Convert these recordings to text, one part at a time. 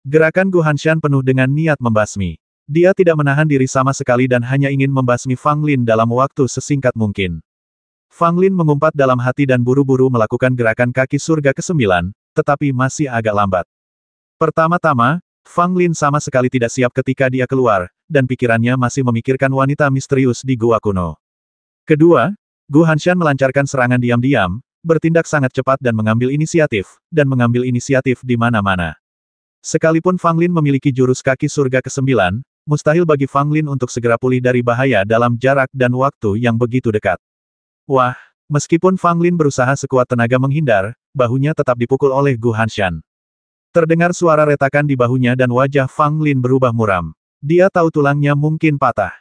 Gerakan Gu Hanshan penuh dengan niat membasmi. Dia tidak menahan diri sama sekali dan hanya ingin membasmi Fang Lin dalam waktu sesingkat mungkin. Fang Lin mengumpat dalam hati dan buru-buru melakukan gerakan kaki surga ke-9, tetapi masih agak lambat. Pertama-tama, Fang Lin sama sekali tidak siap ketika dia keluar, dan pikirannya masih memikirkan wanita misterius di gua kuno. Kedua, Gu Hanshan melancarkan serangan diam-diam, bertindak sangat cepat dan mengambil inisiatif di mana-mana. Sekalipun Fang Lin memiliki jurus kaki surga ke-9, mustahil bagi Fang Lin untuk segera pulih dari bahaya dalam jarak dan waktu yang begitu dekat. Wah, meskipun Fang Lin berusaha sekuat tenaga menghindar, bahunya tetap dipukul oleh Gu Hanshan. Terdengar suara retakan di bahunya dan wajah Fang Lin berubah muram. Dia tahu tulangnya mungkin patah.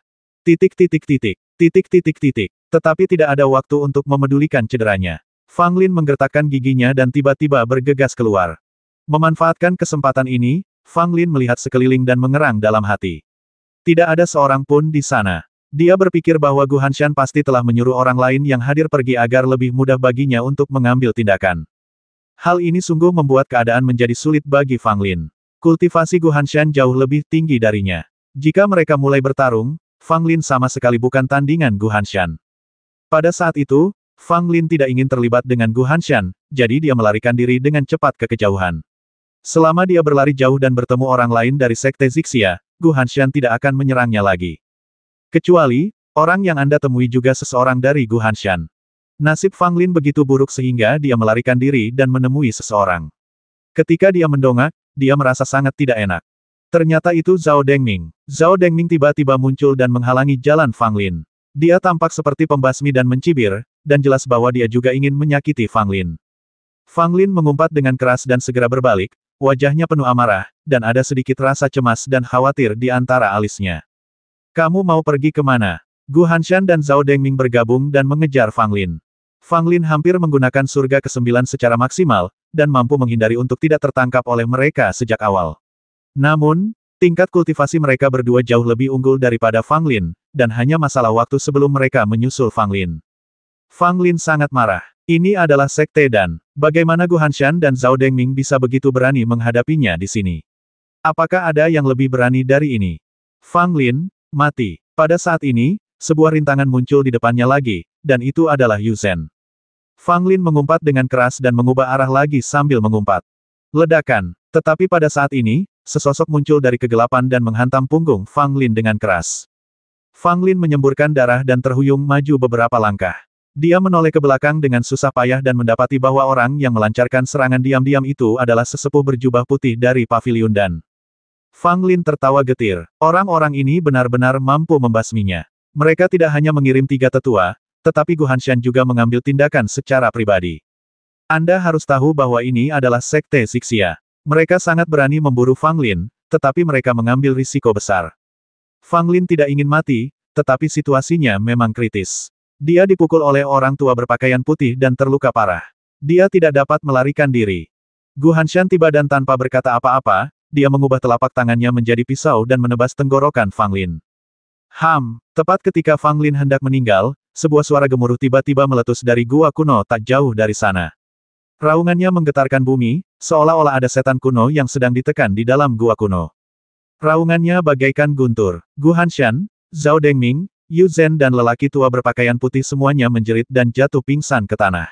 Tetapi tidak ada waktu untuk memedulikan cederanya. Fang Lin menggertakkan giginya dan tiba-tiba bergegas keluar. Memanfaatkan kesempatan ini, Fang Lin melihat sekeliling dan mengerang dalam hati. Tidak ada seorang pun di sana. Dia berpikir bahwa Gu Hanshan pasti telah menyuruh orang lain yang hadir pergi agar lebih mudah baginya untuk mengambil tindakan. Hal ini sungguh membuat keadaan menjadi sulit bagi Fang Lin. Kultivasi Gu Hanshan jauh lebih tinggi darinya. Jika mereka mulai bertarung, Fang Lin sama sekali bukan tandingan Gu Hanshan. Pada saat itu, Fang Lin tidak ingin terlibat dengan Gu Hanshan, jadi dia melarikan diri dengan cepat ke kejauhan. Selama dia berlari jauh dan bertemu orang lain dari Sekte Zixia, Gu Hanshan tidak akan menyerangnya lagi. Kecuali, orang yang Anda temui juga seseorang dari Gu Hanshan. Nasib Fang Lin begitu buruk sehingga dia melarikan diri dan menemui seseorang. Ketika dia mendongak, dia merasa sangat tidak enak. Ternyata itu Zhao Dengming. Zhao Dengming tiba-tiba muncul dan menghalangi jalan Fang Lin. Dia tampak seperti pembasmi dan mencibir, dan jelas bahwa dia juga ingin menyakiti Fang Lin. Fang Lin mengumpat dengan keras dan segera berbalik, wajahnya penuh amarah, dan ada sedikit rasa cemas dan khawatir di antara alisnya. Kamu mau pergi kemana? Gu Hanshan dan Zhao Dengming bergabung dan mengejar Fang Lin. Fang Lin hampir menggunakan surga ke-9 secara maksimal, dan mampu menghindari untuk tidak tertangkap oleh mereka sejak awal. Namun, tingkat kultivasi mereka berdua jauh lebih unggul daripada Fang Lin, dan hanya masalah waktu sebelum mereka menyusul Fang Lin. Fang Lin sangat marah. Ini adalah sekte dan, bagaimana Gu Hanshan dan Zhao Dengming bisa begitu berani menghadapinya di sini? Apakah ada yang lebih berani dari ini? Fang Lin, mati. Pada saat ini, sebuah rintangan muncul di depannya lagi, dan itu adalah Yu Zhen. Fang Lin mengumpat dengan keras dan mengubah arah lagi sambil mengumpat. Ledakan. Tetapi pada saat ini, sesosok muncul dari kegelapan dan menghantam punggung Fang Lin dengan keras. Fang Lin menyemburkan darah dan terhuyung maju beberapa langkah. Dia menoleh ke belakang dengan susah payah dan mendapati bahwa orang yang melancarkan serangan diam-diam itu adalah sesepuh berjubah putih dari paviliun dan. Fang Lin tertawa getir. Orang-orang ini benar-benar mampu membasminya. Mereka tidak hanya mengirim 3 tetua, tetapi Gu Hanshan juga mengambil tindakan secara pribadi. Anda harus tahu bahwa ini adalah Sekte Zixia. Mereka sangat berani memburu Fang Lin, tetapi mereka mengambil risiko besar. Fang Lin tidak ingin mati, tetapi situasinya memang kritis. Dia dipukul oleh orang tua berpakaian putih dan terluka parah. Dia tidak dapat melarikan diri. Gu Hanshan tiba dan tanpa berkata apa-apa, dia mengubah telapak tangannya menjadi pisau dan menebas tenggorokan Fang Lin. Tepat ketika Fang Lin hendak meninggal, sebuah suara gemuruh tiba-tiba meletus dari gua kuno tak jauh dari sana. Raungannya menggetarkan bumi, seolah-olah ada setan kuno yang sedang ditekan di dalam gua kuno. Raungannya bagaikan guntur. Gu Hanshan, Zhao Dengming, Yu Zhen dan lelaki tua berpakaian putih semuanya menjerit dan jatuh pingsan ke tanah.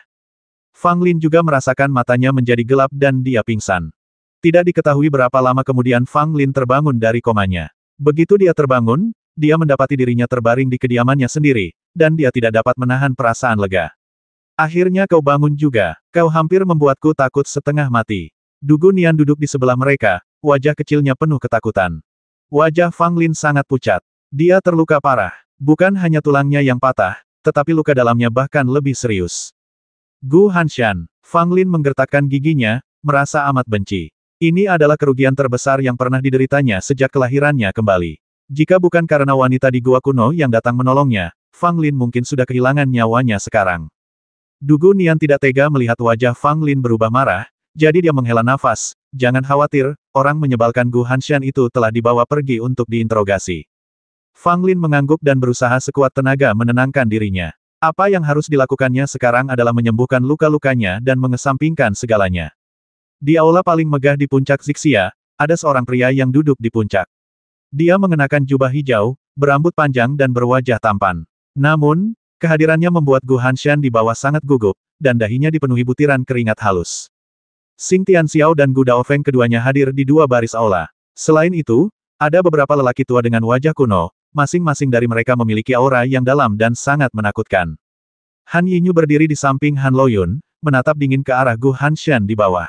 Fang Lin juga merasakan matanya menjadi gelap dan dia pingsan. Tidak diketahui berapa lama kemudian Fang Lin terbangun dari komanya. Begitu dia terbangun, dia mendapati dirinya terbaring di kediamannya sendiri, dan dia tidak dapat menahan perasaan lega. Akhirnya kau bangun juga, kau hampir membuatku takut setengah mati. Dugu Nian duduk di sebelah mereka, wajah kecilnya penuh ketakutan. Wajah Fang Lin sangat pucat. Dia terluka parah. Bukan hanya tulangnya yang patah, tetapi luka dalamnya bahkan lebih serius. Gu Hanshan, Fang Lin menggertakkan giginya, merasa amat benci. Ini adalah kerugian terbesar yang pernah dideritanya sejak kelahirannya kembali. Jika bukan karena wanita di gua kuno yang datang menolongnya, Fang Lin mungkin sudah kehilangan nyawanya sekarang. Dugu Nian tidak tega melihat wajah Fang Lin berubah marah, jadi dia menghela nafas. Jangan khawatir, orang menyebalkan Gu Hanshan itu telah dibawa pergi untuk diinterogasi. Fang Lin mengangguk dan berusaha sekuat tenaga menenangkan dirinya. Apa yang harus dilakukannya sekarang adalah menyembuhkan luka-lukanya dan mengesampingkan segalanya. Di aula paling megah di puncak Zixia, ada seorang pria yang duduk di puncak. Dia mengenakan jubah hijau, berambut panjang dan berwajah tampan. Namun, kehadirannya membuat Gu Hanshan di bawah sangat gugup, dan dahinya dipenuhi butiran keringat halus. Xing Tianxiao dan Gu Daofeng keduanya hadir di dua baris aula. Selain itu, ada beberapa lelaki tua dengan wajah kuno, masing-masing dari mereka memiliki aura yang dalam dan sangat menakutkan. Han Yinyu berdiri di samping Han Loyun, menatap dingin ke arah Gu Hanshan di bawah.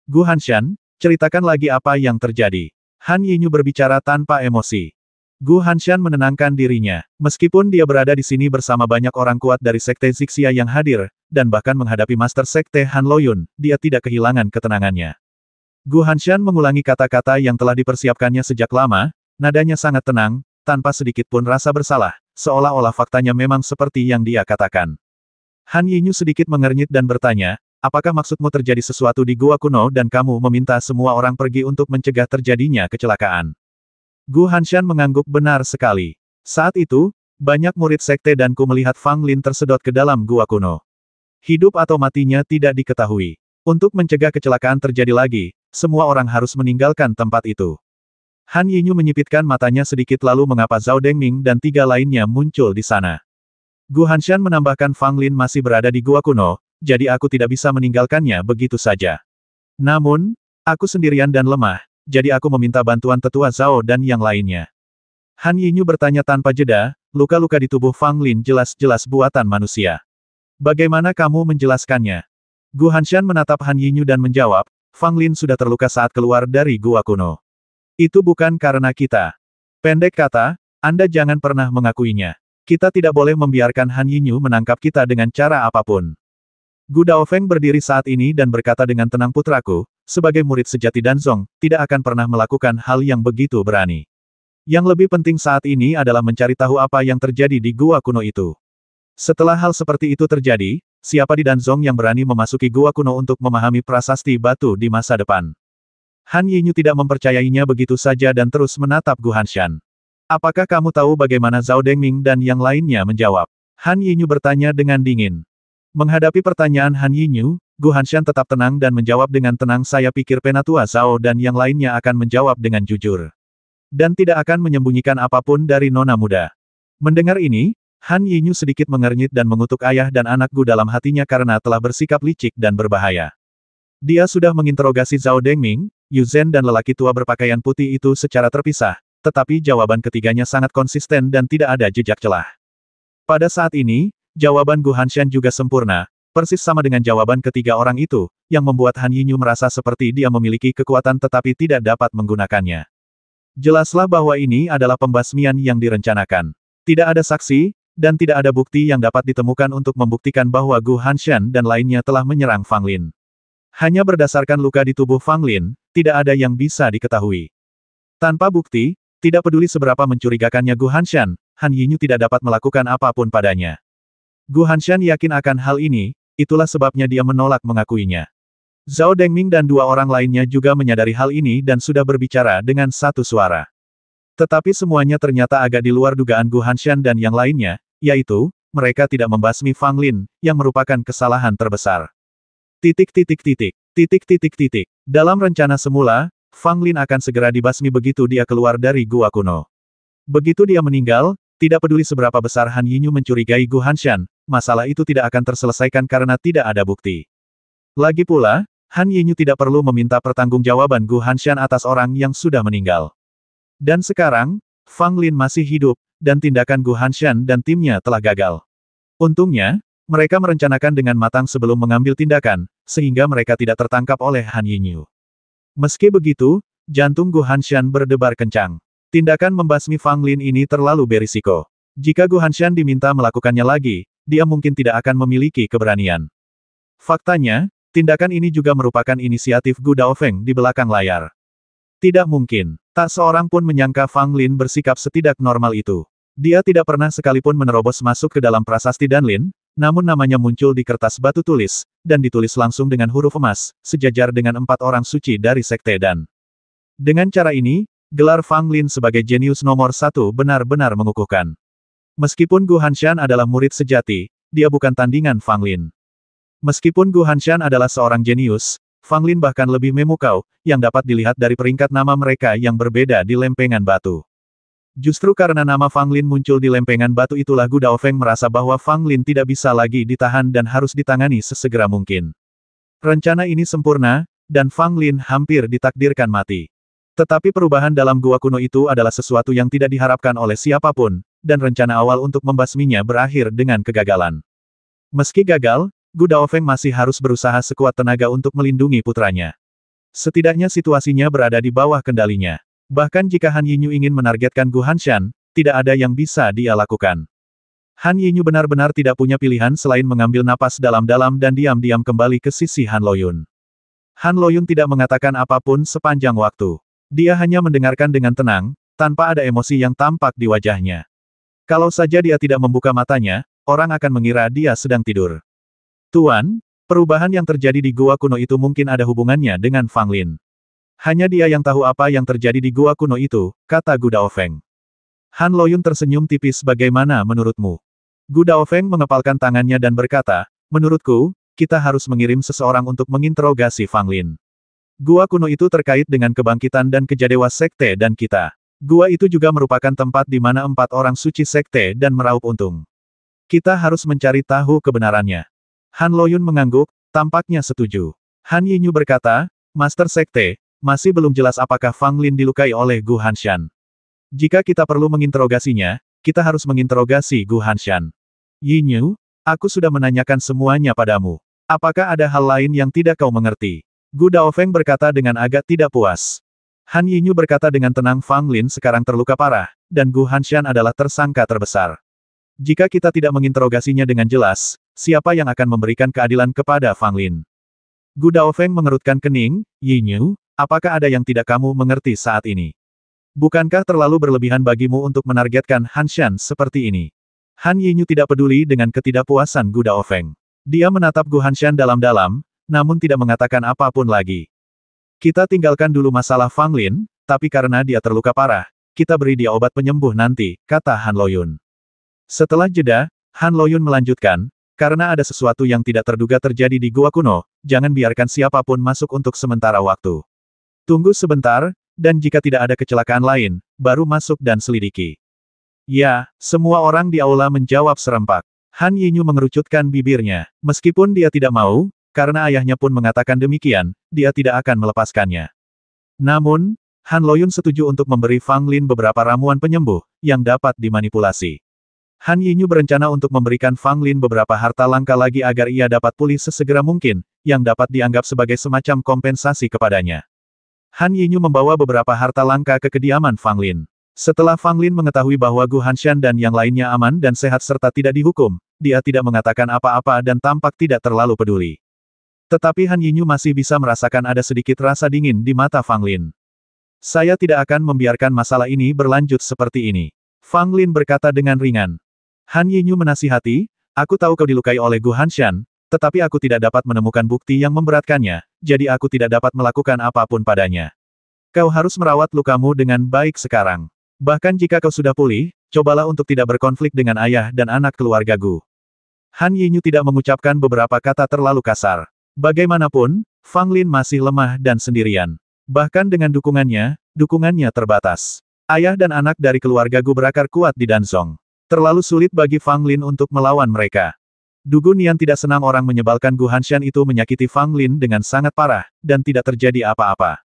Gu Hanshan, ceritakan lagi apa yang terjadi. Han Yinyu berbicara tanpa emosi. Gu Hanshan menenangkan dirinya. Meskipun dia berada di sini bersama banyak orang kuat dari Sekte Zixia yang hadir, dan bahkan menghadapi Master Sekte Han Loyun, dia tidak kehilangan ketenangannya. Gu Hanshan mengulangi kata-kata yang telah dipersiapkannya sejak lama, nadanya sangat tenang, tanpa sedikit pun rasa bersalah, seolah-olah faktanya memang seperti yang dia katakan. Han Yinyu sedikit mengernyit dan bertanya, apakah maksudmu terjadi sesuatu di gua kuno dan kamu meminta semua orang pergi untuk mencegah terjadinya kecelakaan? Gu Hanshan mengangguk benar sekali. Saat itu, banyak murid sekte dan ku melihat Fang Lin tersedot ke dalam gua kuno. Hidup atau matinya tidak diketahui. Untuk mencegah kecelakaan terjadi lagi, semua orang harus meninggalkan tempat itu. Han Yinyu menyipitkan matanya sedikit lalu mengapa Zhao Dengming dan tiga lainnya muncul di sana. Gu Hanshan menambahkan Fang Lin masih berada di gua kuno, jadi aku tidak bisa meninggalkannya begitu saja. Namun, aku sendirian dan lemah, jadi aku meminta bantuan tetua Zhao dan yang lainnya. Han Yinyu bertanya tanpa jeda, luka-luka di tubuh Fang Lin jelas-jelas buatan manusia. Bagaimana kamu menjelaskannya? Gu Hanshan menatap Han Yinyu dan menjawab, Fang Lin sudah terluka saat keluar dari gua kuno. Itu bukan karena kita. Pendek kata, Anda jangan pernah mengakuinya. Kita tidak boleh membiarkan Han Yinyu menangkap kita dengan cara apapun. Gu Daofeng berdiri saat ini dan berkata dengan tenang, putraku, sebagai murid sejati Danzong, tidak akan pernah melakukan hal yang begitu berani. Yang lebih penting saat ini adalah mencari tahu apa yang terjadi di gua kuno itu. Setelah hal seperti itu terjadi, siapa di Danzong yang berani memasuki gua kuno untuk memahami prasasti batu di masa depan? Han Yinyu tidak mempercayainya begitu saja dan terus menatap Gu Hanshan. Apakah kamu tahu bagaimana Zhao Dengming dan yang lainnya menjawab? Han Yinyu bertanya dengan dingin. Menghadapi pertanyaan Han Yinyu, Gu Hanshan tetap tenang dan menjawab dengan tenang, saya pikir Penatua Zhao dan yang lainnya akan menjawab dengan jujur. Dan tidak akan menyembunyikan apapun dari nona muda. Mendengar ini, Han Yinyu sedikit mengernyit dan mengutuk ayah dan anak Gu dalam hatinya karena telah bersikap licik dan berbahaya. Dia sudah menginterogasi Zhao Dengming, Yu Zhen dan lelaki tua berpakaian putih itu secara terpisah, tetapi jawaban ketiganya sangat konsisten dan tidak ada jejak celah. Pada saat ini, jawaban Gu Hanshan juga sempurna, persis sama dengan jawaban ketiga orang itu, yang membuat Han Yinyu merasa seperti dia memiliki kekuatan tetapi tidak dapat menggunakannya. Jelaslah bahwa ini adalah pembasmian yang direncanakan. Tidak ada saksi, dan tidak ada bukti yang dapat ditemukan untuk membuktikan bahwa Gu Hanshan dan lainnya telah menyerang Fang Lin. Hanya berdasarkan luka di tubuh Fang Lin, tidak ada yang bisa diketahui. Tanpa bukti, tidak peduli seberapa mencurigakannya Gu Hanshan, Han Yinyu tidak dapat melakukan apapun padanya. Gu Hanshan yakin akan hal ini, itulah sebabnya dia menolak mengakuinya. Zhao Dengming dan dua orang lainnya juga menyadari hal ini dan sudah berbicara dengan satu suara. Tetapi semuanya ternyata agak di luar dugaan Gu Hanshan dan yang lainnya, yaitu, mereka tidak membasmi Fang Lin, yang merupakan kesalahan terbesar. Dalam rencana semula, Fang Lin akan segera dibasmi begitu dia keluar dari gua kuno. Begitu dia meninggal, tidak peduli seberapa besar Han Yinyu mencurigai Gu Hanshan, masalah itu tidak akan terselesaikan karena tidak ada bukti. Lagi pula, Han Yinyu tidak perlu meminta pertanggungjawaban Gu Hanshan atas orang yang sudah meninggal. Dan sekarang, Fang Lin masih hidup, dan tindakan Gu Hanshan dan timnya telah gagal. Untungnya, mereka merencanakan dengan matang sebelum mengambil tindakan, sehingga mereka tidak tertangkap oleh Han Yinyu. Meski begitu, jantung Gu Hanshan berdebar kencang. Tindakan membasmi Fang Lin ini terlalu berisiko. Jika Gu Hanshan diminta melakukannya lagi, dia mungkin tidak akan memiliki keberanian. Faktanya, tindakan ini juga merupakan inisiatif Gu Daofeng di belakang layar. Tidak mungkin. Tak seorang pun menyangka Fang Lin bersikap setidak normal itu. Dia tidak pernah sekalipun menerobos masuk ke dalam prasasti Danlin, namun namanya muncul di kertas batu tulis, dan ditulis langsung dengan huruf emas, sejajar dengan 4 orang suci dari Sekte Dan. Dengan cara ini, gelar Fang Lin sebagai jenius nomor 1 benar-benar mengukuhkan. Meskipun Gu Hanshan adalah murid sejati, dia bukan tandingan Fang Lin. Meskipun Gu Hanshan adalah seorang jenius, Fang Lin bahkan lebih memukau, yang dapat dilihat dari peringkat nama mereka yang berbeda di lempengan batu. Justru karena nama Fang Lin muncul di lempengan batu itulah Gu Daofeng merasa bahwa Fang Lin tidak bisa lagi ditahan dan harus ditangani sesegera mungkin. Rencana ini sempurna, dan Fang Lin hampir ditakdirkan mati. Tetapi perubahan dalam gua kuno itu adalah sesuatu yang tidak diharapkan oleh siapapun, dan rencana awal untuk membasminya berakhir dengan kegagalan. Meski gagal, Gu Daofeng masih harus berusaha sekuat tenaga untuk melindungi putranya. Setidaknya situasinya berada di bawah kendalinya. Bahkan jika Han Yinyu ingin menargetkan Gu Hanshan, tidak ada yang bisa dia lakukan. Han Yinyu benar-benar tidak punya pilihan selain mengambil napas dalam-dalam dan diam-diam kembali ke sisi Han Loyun. Han Loyun tidak mengatakan apapun sepanjang waktu. Dia hanya mendengarkan dengan tenang, tanpa ada emosi yang tampak di wajahnya. Kalau saja dia tidak membuka matanya, orang akan mengira dia sedang tidur. Tuan, perubahan yang terjadi di gua kuno itu mungkin ada hubungannya dengan Fang Lin. Hanya dia yang tahu apa yang terjadi di gua kuno itu, kata Gu Daofeng. Han Loyun tersenyum tipis. Bagaimana menurutmu? Gu Daofeng mengepalkan tangannya dan berkata, menurutku, kita harus mengirim seseorang untuk menginterogasi Fang Lin. Gua kuno itu terkait dengan kebangkitan dan kejadewa sekte dan kita. Gua itu juga merupakan tempat di mana 4 orang suci sekte dan meraup untung. Kita harus mencari tahu kebenarannya. Han Loyun mengangguk, tampaknya setuju. Han Yinyu berkata, Master Sekte, masih belum jelas apakah Fang Lin dilukai oleh Gu Hanshan. Jika kita perlu menginterogasinya, kita harus menginterogasi Gu Hanshan. Yinyu, aku sudah menanyakan semuanya padamu. Apakah ada hal lain yang tidak kau mengerti? Gu Daofeng berkata dengan agak tidak puas. Han Yinyu berkata dengan tenang, Fang Lin sekarang terluka parah, dan Gu Hanshan adalah tersangka terbesar. Jika kita tidak menginterogasinya dengan jelas, siapa yang akan memberikan keadilan kepada Fang Lin? Gu Daofeng mengerutkan kening, Yinyu, apakah ada yang tidak kamu mengerti saat ini? Bukankah terlalu berlebihan bagimu untuk menargetkan Hanshan seperti ini? Han Yinyu tidak peduli dengan ketidakpuasan Gu Daofeng. Dia menatap Gu Hanshan dalam-dalam, namun tidak mengatakan apapun lagi. Kita tinggalkan dulu masalah Fang Lin, tapi karena dia terluka parah, kita beri dia obat penyembuh nanti, kata Han Loyun. Setelah jeda, Han Loyun melanjutkan, karena ada sesuatu yang tidak terduga terjadi di gua kuno, jangan biarkan siapapun masuk untuk sementara waktu. Tunggu sebentar, dan jika tidak ada kecelakaan lain, baru masuk dan selidiki. Ya, semua orang di aula menjawab serempak. Han Yinyu mengerucutkan bibirnya. Meskipun dia tidak mau, karena ayahnya pun mengatakan demikian, dia tidak akan melepaskannya. Namun, Han Loyun setuju untuk memberi Fang Lin beberapa ramuan penyembuh, yang dapat dimanipulasi. Han Yinyu berencana untuk memberikan Fang Lin beberapa harta langka lagi agar ia dapat pulih sesegera mungkin, yang dapat dianggap sebagai semacam kompensasi kepadanya. Han Yinyu membawa beberapa harta langka ke kediaman Fang Lin. Setelah Fang Lin mengetahui bahwa Gu Hanshan dan yang lainnya aman dan sehat serta tidak dihukum, dia tidak mengatakan apa-apa dan tampak tidak terlalu peduli. Tetapi Han Yinyu masih bisa merasakan ada sedikit rasa dingin di mata Fang Lin. Saya tidak akan membiarkan masalah ini berlanjut seperti ini. Fang Lin berkata dengan ringan. Han Yinyu menasihati, aku tahu kau dilukai oleh Gu Hanshan, tetapi aku tidak dapat menemukan bukti yang memberatkannya, jadi aku tidak dapat melakukan apapun padanya. Kau harus merawat lukamu dengan baik sekarang. Bahkan jika kau sudah pulih, cobalah untuk tidak berkonflik dengan ayah dan anak keluarga Gu. Han Yinyu tidak mengucapkan beberapa kata terlalu kasar. Bagaimanapun, Fang Lin masih lemah dan sendirian. Bahkan dengan dukungannya terbatas. Ayah dan anak dari keluarga Gu berakar kuat di Danzong. Terlalu sulit bagi Fang Lin untuk melawan mereka. Dugu Nian tidak senang orang menyebalkan Gu Hanshan itu menyakiti Fang Lin dengan sangat parah, dan tidak terjadi apa-apa.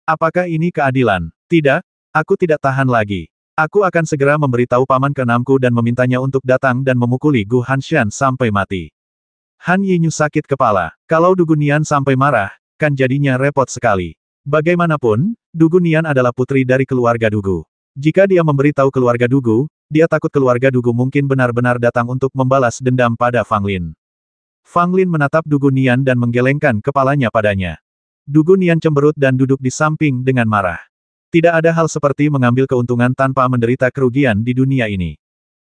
Apakah ini keadilan? Tidak, aku tidak tahan lagi. Aku akan segera memberitahu paman keenamku dan memintanya untuk datang dan memukuli Gu Hanshan sampai mati. Han Yinyu sakit kepala. Kalau Dugu Nian sampai marah, kan jadinya repot sekali. Bagaimanapun, Dugu Nian adalah putri dari keluarga Dugu. Jika dia memberitahu keluarga Dugu, dia takut keluarga Dugu mungkin benar-benar datang untuk membalas dendam pada Fang Lin. Fang Lin menatap Dugu Nian dan menggelengkan kepalanya padanya. Dugu Nian cemberut dan duduk di samping dengan marah. Tidak ada hal seperti mengambil keuntungan tanpa menderita kerugian di dunia ini.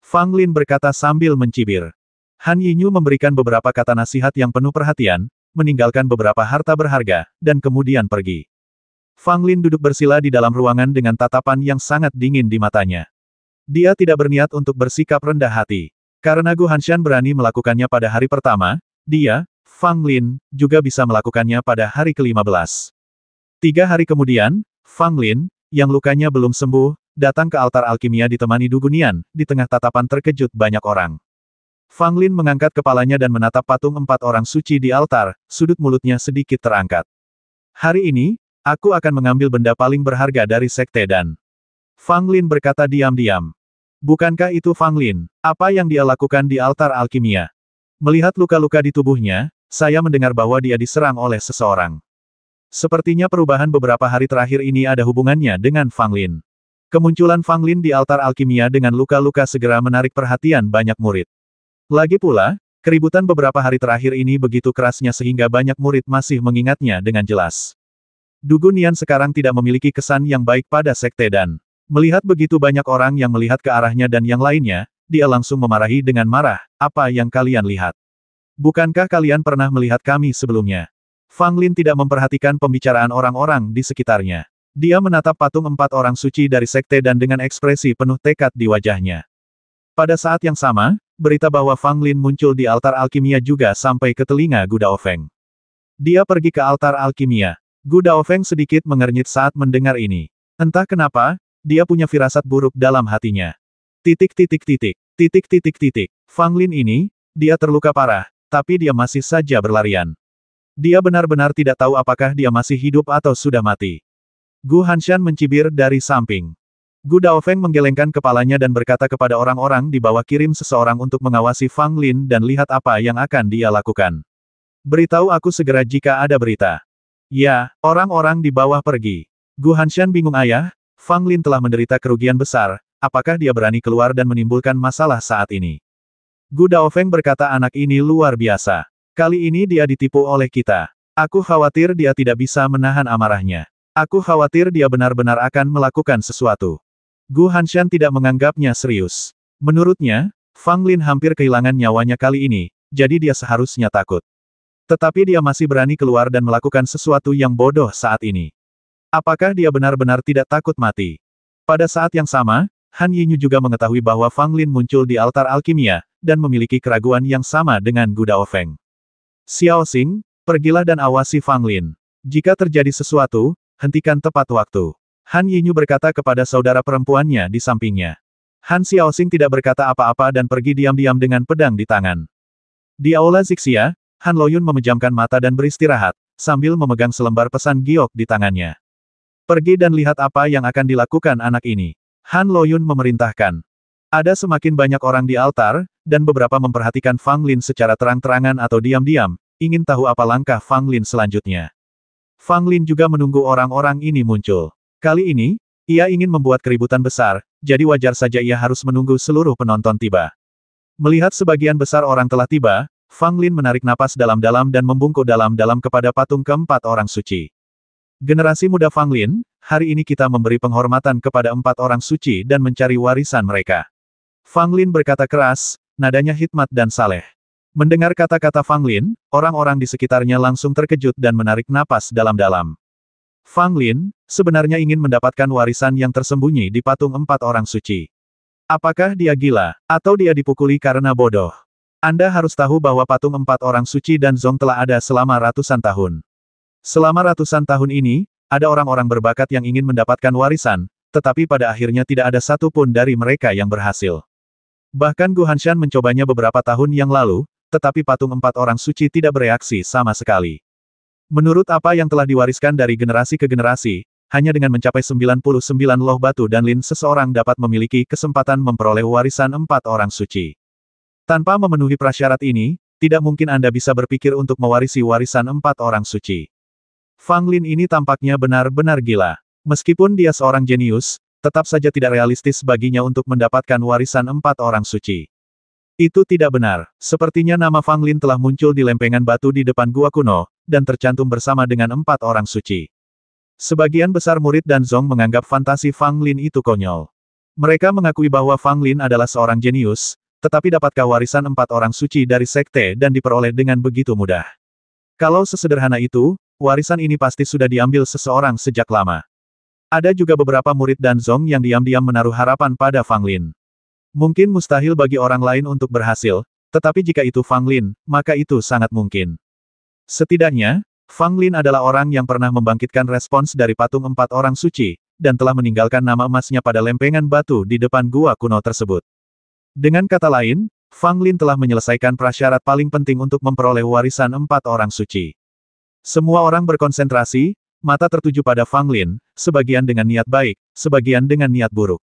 Fang Lin berkata sambil mencibir. Han Yinyu memberikan beberapa kata nasihat yang penuh perhatian, meninggalkan beberapa harta berharga, dan kemudian pergi. Fang Lin duduk bersila di dalam ruangan dengan tatapan yang sangat dingin di matanya. Dia tidak berniat untuk bersikap rendah hati. Karena Gu Hanshan berani melakukannya pada hari pertama, dia, Fang Lin juga bisa melakukannya pada hari ke-15. 3 hari kemudian, Fang Lin, yang lukanya belum sembuh, datang ke altar alkimia ditemani Du Gunian, di tengah tatapan terkejut banyak orang. Fang Lin mengangkat kepalanya dan menatap patung 4 orang suci di altar, sudut mulutnya sedikit terangkat. Hari ini, aku akan mengambil benda paling berharga dari sekte dan... Fang Lin berkata diam-diam. Bukankah itu Fang Lin? Apa yang dia lakukan di altar alkimia? Melihat luka-luka di tubuhnya, saya mendengar bahwa dia diserang oleh seseorang. Sepertinya perubahan beberapa hari terakhir ini ada hubungannya dengan Fang Lin. Kemunculan Fang Lin di altar alkimia dengan luka-luka segera menarik perhatian banyak murid. Lagi pula, keributan beberapa hari terakhir ini begitu kerasnya sehingga banyak murid masih mengingatnya dengan jelas. Du Gunian sekarang tidak memiliki kesan yang baik pada sekte dan melihat begitu banyak orang yang melihat ke arahnya dan yang lainnya, dia langsung memarahi dengan marah, apa yang kalian lihat? Bukankah kalian pernah melihat kami sebelumnya? Fang Lin tidak memperhatikan pembicaraan orang-orang di sekitarnya. Dia menatap patung 4 orang suci dari sekte dan dengan ekspresi penuh tekad di wajahnya. Pada saat yang sama, berita bahwa Fang Lin muncul di altar alkimia juga sampai ke telinga Gu Daofeng. Dia pergi ke altar alkimia. Gu Daofeng sedikit mengernyit saat mendengar ini. Entah kenapa, dia punya firasat buruk dalam hatinya. Fang Lin ini, dia terluka parah, tapi dia masih saja berlarian. Dia benar-benar tidak tahu apakah dia masih hidup atau sudah mati. Gu Hanshan mencibir dari samping. Gu Daofeng menggelengkan kepalanya dan berkata kepada orang-orang di bawah, kirim seseorang untuk mengawasi Fang Lin dan lihat apa yang akan dia lakukan. Beritahu aku segera jika ada berita. Ya, orang-orang di bawah pergi. Gu Hanshan bingung, ayah, Fang Lin telah menderita kerugian besar, apakah dia berani keluar dan menimbulkan masalah saat ini? Gu Daofeng berkata, anak ini luar biasa. Kali ini dia ditipu oleh kita. Aku khawatir dia tidak bisa menahan amarahnya. Aku khawatir dia benar-benar akan melakukan sesuatu. Gu Hanshan tidak menganggapnya serius. Menurutnya, Fang Lin hampir kehilangan nyawanya kali ini, jadi dia seharusnya takut. Tetapi dia masih berani keluar dan melakukan sesuatu yang bodoh saat ini. Apakah dia benar-benar tidak takut mati? Pada saat yang sama, Han Yinyu juga mengetahui bahwa Fang Lin muncul di altar alkimia, dan memiliki keraguan yang sama dengan Gu Daofeng. Xiao Xing, pergilah dan awasi Fang Lin. Jika terjadi sesuatu, hentikan tepat waktu. Han Yinyu berkata kepada saudara perempuannya di sampingnya. Han Xiaoxing tidak berkata apa-apa dan pergi diam-diam dengan pedang di tangan. Di aula Zixia, Han Loyun memejamkan mata dan beristirahat, sambil memegang selembar pesan giok di tangannya. Pergi dan lihat apa yang akan dilakukan anak ini. Han Loyun memerintahkan. Ada semakin banyak orang di altar, dan beberapa memperhatikan Fang Lin secara terang-terangan atau diam-diam, ingin tahu apa langkah Fang Lin selanjutnya. Fang Lin juga menunggu orang-orang ini muncul. Kali ini, ia ingin membuat keributan besar, jadi wajar saja ia harus menunggu seluruh penonton tiba. Melihat sebagian besar orang telah tiba, Fang Lin menarik napas dalam-dalam dan membungkuk dalam-dalam kepada patung keempat orang suci. Generasi muda Fang Lin, hari ini kita memberi penghormatan kepada 4 orang suci dan mencari warisan mereka. Fang Lin berkata keras, nadanya hikmat dan saleh. Mendengar kata-kata Fang Lin, orang-orang di sekitarnya langsung terkejut dan menarik napas dalam-dalam. Fang Lin, sebenarnya ingin mendapatkan warisan yang tersembunyi di patung 4 orang suci. Apakah dia gila, atau dia dipukuli karena bodoh? Anda harus tahu bahwa patung 4 orang suci dan Zong telah ada selama ratusan tahun. Selama ratusan tahun ini, ada orang-orang berbakat yang ingin mendapatkan warisan, tetapi pada akhirnya tidak ada satupun dari mereka yang berhasil. Bahkan Gu Hanshan mencobanya beberapa tahun yang lalu, tetapi patung 4 orang suci tidak bereaksi sama sekali. Menurut apa yang telah diwariskan dari generasi ke generasi, hanya dengan mencapai 99 loh batu dan lin seseorang dapat memiliki kesempatan memperoleh warisan 4 orang suci. Tanpa memenuhi prasyarat ini, tidak mungkin Anda bisa berpikir untuk mewarisi warisan 4 orang suci. Fang Lin ini tampaknya benar-benar gila. Meskipun dia seorang jenius, tetap saja tidak realistis baginya untuk mendapatkan warisan 4 orang suci. Itu tidak benar. Sepertinya nama Fang Lin telah muncul di lempengan batu di depan gua kuno, dan tercantum bersama dengan 4 orang suci. Sebagian besar murid dan Zong menganggap fantasi Fang Lin itu konyol. Mereka mengakui bahwa Fang Lin adalah seorang jenius, tetapi dapatkah warisan 4 orang suci dari sekte dan diperoleh dengan begitu mudah? Kalau sesederhana itu, warisan ini pasti sudah diambil seseorang sejak lama. Ada juga beberapa murid dan Zong yang diam-diam menaruh harapan pada Fang Lin. Mungkin mustahil bagi orang lain untuk berhasil, tetapi jika itu Fang Lin, maka itu sangat mungkin. Setidaknya, Fang Lin adalah orang yang pernah membangkitkan respons dari patung 4 orang suci, dan telah meninggalkan nama emasnya pada lempengan batu di depan gua kuno tersebut. Dengan kata lain, Fang Lin telah menyelesaikan prasyarat paling penting untuk memperoleh warisan 4 orang suci. Semua orang berkonsentrasi, mata tertuju pada Fang Lin, sebagian dengan niat baik, sebagian dengan niat buruk.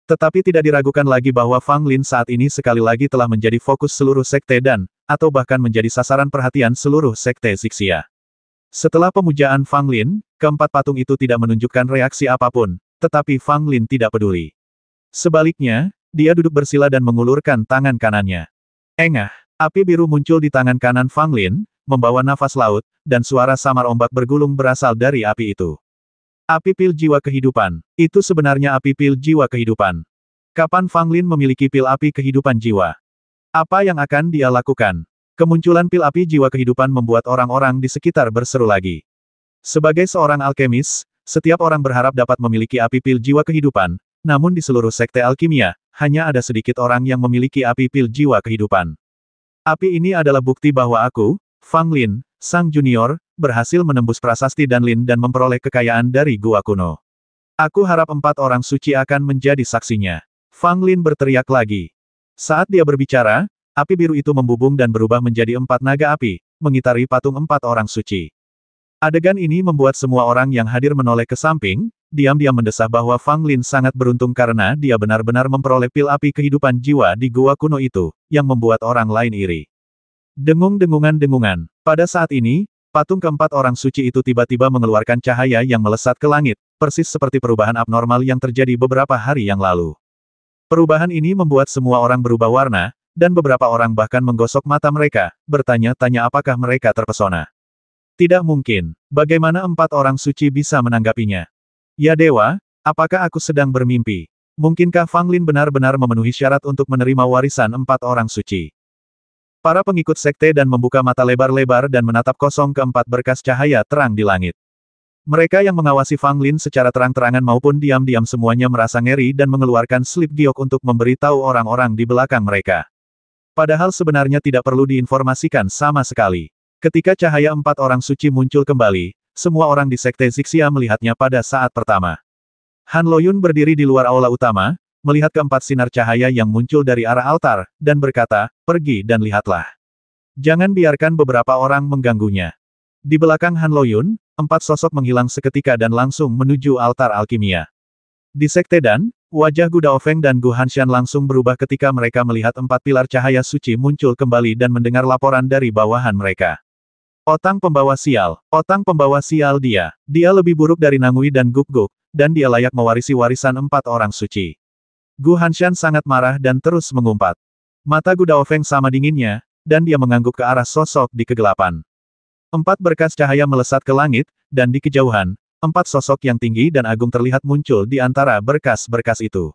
Tetapi tidak diragukan lagi bahwa Fang Lin saat ini sekali lagi telah menjadi fokus seluruh sekte dan, atau bahkan menjadi sasaran perhatian seluruh sekte Xixia. Setelah pemujaan Fang Lin, keempat patung itu tidak menunjukkan reaksi apapun, tetapi Fang Lin tidak peduli. Sebaliknya, dia duduk bersila dan mengulurkan tangan kanannya. Engah, api biru muncul di tangan kanan Fang Lin, membawa nafas laut, dan suara samar ombak bergulung berasal dari api itu. Api pil jiwa kehidupan. Itu sebenarnya api pil jiwa kehidupan. Kapan Fang Lin memiliki pil api kehidupan jiwa? Apa yang akan dia lakukan? Kemunculan pil api jiwa kehidupan membuat orang-orang di sekitar berseru lagi. Sebagai seorang alkemis, setiap orang berharap dapat memiliki api pil jiwa kehidupan, namun di seluruh sekte alkimia, hanya ada sedikit orang yang memiliki api pil jiwa kehidupan. Api ini adalah bukti bahwa aku, Fang Lin, sang junior, berhasil menembus prasasti Danlin dan memperoleh kekayaan dari gua kuno. Aku harap 4 orang suci akan menjadi saksinya. Fang Lin berteriak lagi. Saat dia berbicara, api biru itu membubung dan berubah menjadi 4 naga api, mengitari patung 4 orang suci. Adegan ini membuat semua orang yang hadir menoleh ke samping, diam-diam mendesah bahwa Fang Lin sangat beruntung karena dia benar-benar memperoleh pil api kehidupan jiwa di gua kuno itu, yang membuat orang lain iri. Dengung-dengungan-dengungan. Pada saat ini, patung keempat orang suci itu tiba-tiba mengeluarkan cahaya yang melesat ke langit, persis seperti perubahan abnormal yang terjadi beberapa hari yang lalu. Perubahan ini membuat semua orang berubah warna, dan beberapa orang bahkan menggosok mata mereka, bertanya-tanya apakah mereka terpesona. Tidak mungkin. Bagaimana 4 orang suci bisa menanggapinya? Ya dewa, apakah aku sedang bermimpi? Mungkinkah Fang Lin benar-benar memenuhi syarat untuk menerima warisan 4 orang suci? Para pengikut sekte dan membuka mata lebar-lebar dan menatap kosong keempat berkas cahaya terang di langit. Mereka yang mengawasi Fang Lin secara terang-terangan maupun diam-diam semuanya merasa ngeri dan mengeluarkan slip giok untuk memberitahu orang-orang di belakang mereka. Padahal sebenarnya tidak perlu diinformasikan sama sekali. Ketika cahaya 4 orang suci muncul kembali, semua orang di sekte Xixia melihatnya pada saat pertama. Han Loyun berdiri di luar aula utama, melihat keempat sinar cahaya yang muncul dari arah altar, dan berkata, "Pergi dan lihatlah. Jangan biarkan beberapa orang mengganggunya." Di belakang Han Loyun, 4 sosok menghilang seketika dan langsung menuju altar alkimia. Di sekte Dan, wajah Gu Daofeng dan Gu Hanshan langsung berubah ketika mereka melihat 4 pilar cahaya suci muncul kembali dan mendengar laporan dari bawahan mereka. Otang pembawa sial dia. Dia lebih buruk dari Nangui dan Guk Guk, dan dia layak mewarisi warisan 4 orang suci. Gu Hanshan sangat marah dan terus mengumpat. Mata Gu Daofeng sama dinginnya, dan dia mengangguk ke arah sosok di kegelapan. 4 berkas cahaya melesat ke langit, dan di kejauhan, 4 sosok yang tinggi dan agung terlihat muncul di antara berkas-berkas itu.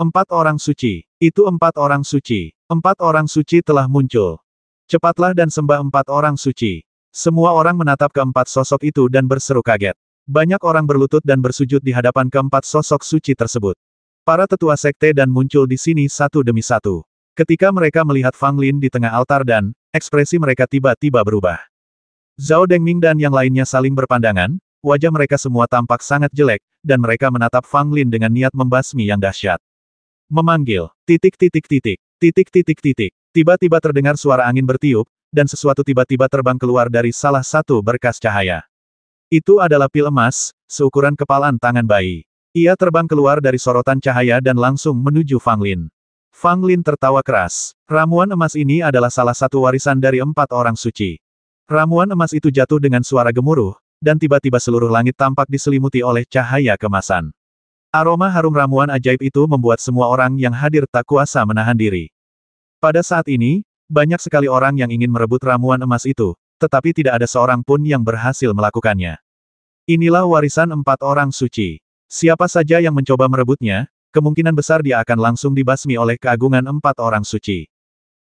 4 orang suci. Itu 4 orang suci. 4 orang suci telah muncul. Cepatlah dan sembah 4 orang suci. Semua orang menatap keempat sosok itu dan berseru kaget. Banyak orang berlutut dan bersujud di hadapan keempat sosok suci tersebut. Para tetua sekte dan muncul di sini satu demi satu. Ketika mereka melihat Fang Lin di tengah altar dan, ekspresi mereka tiba-tiba berubah. Zhao Dengming dan yang lainnya saling berpandangan, wajah mereka semua tampak sangat jelek, dan mereka menatap Fang Lin dengan niat membasmi yang dahsyat. Memanggil, Tiba-tiba terdengar suara angin bertiup, dan sesuatu tiba-tiba terbang keluar dari salah satu berkas cahaya. Itu adalah pil emas, seukuran kepalan tangan bayi. Ia terbang keluar dari sorotan cahaya dan langsung menuju Fang Lin. Fang Lin tertawa keras. Ramuan emas ini adalah salah satu warisan dari 4 orang suci. Ramuan emas itu jatuh dengan suara gemuruh, dan tiba-tiba seluruh langit tampak diselimuti oleh cahaya kemasan. Aroma harum ramuan ajaib itu membuat semua orang yang hadir tak kuasa menahan diri. Pada saat ini, banyak sekali orang yang ingin merebut ramuan emas itu, tetapi tidak ada seorang pun yang berhasil melakukannya. Inilah warisan 4 orang suci. Siapa saja yang mencoba merebutnya, kemungkinan besar dia akan langsung dibasmi oleh keagungan 4 orang suci.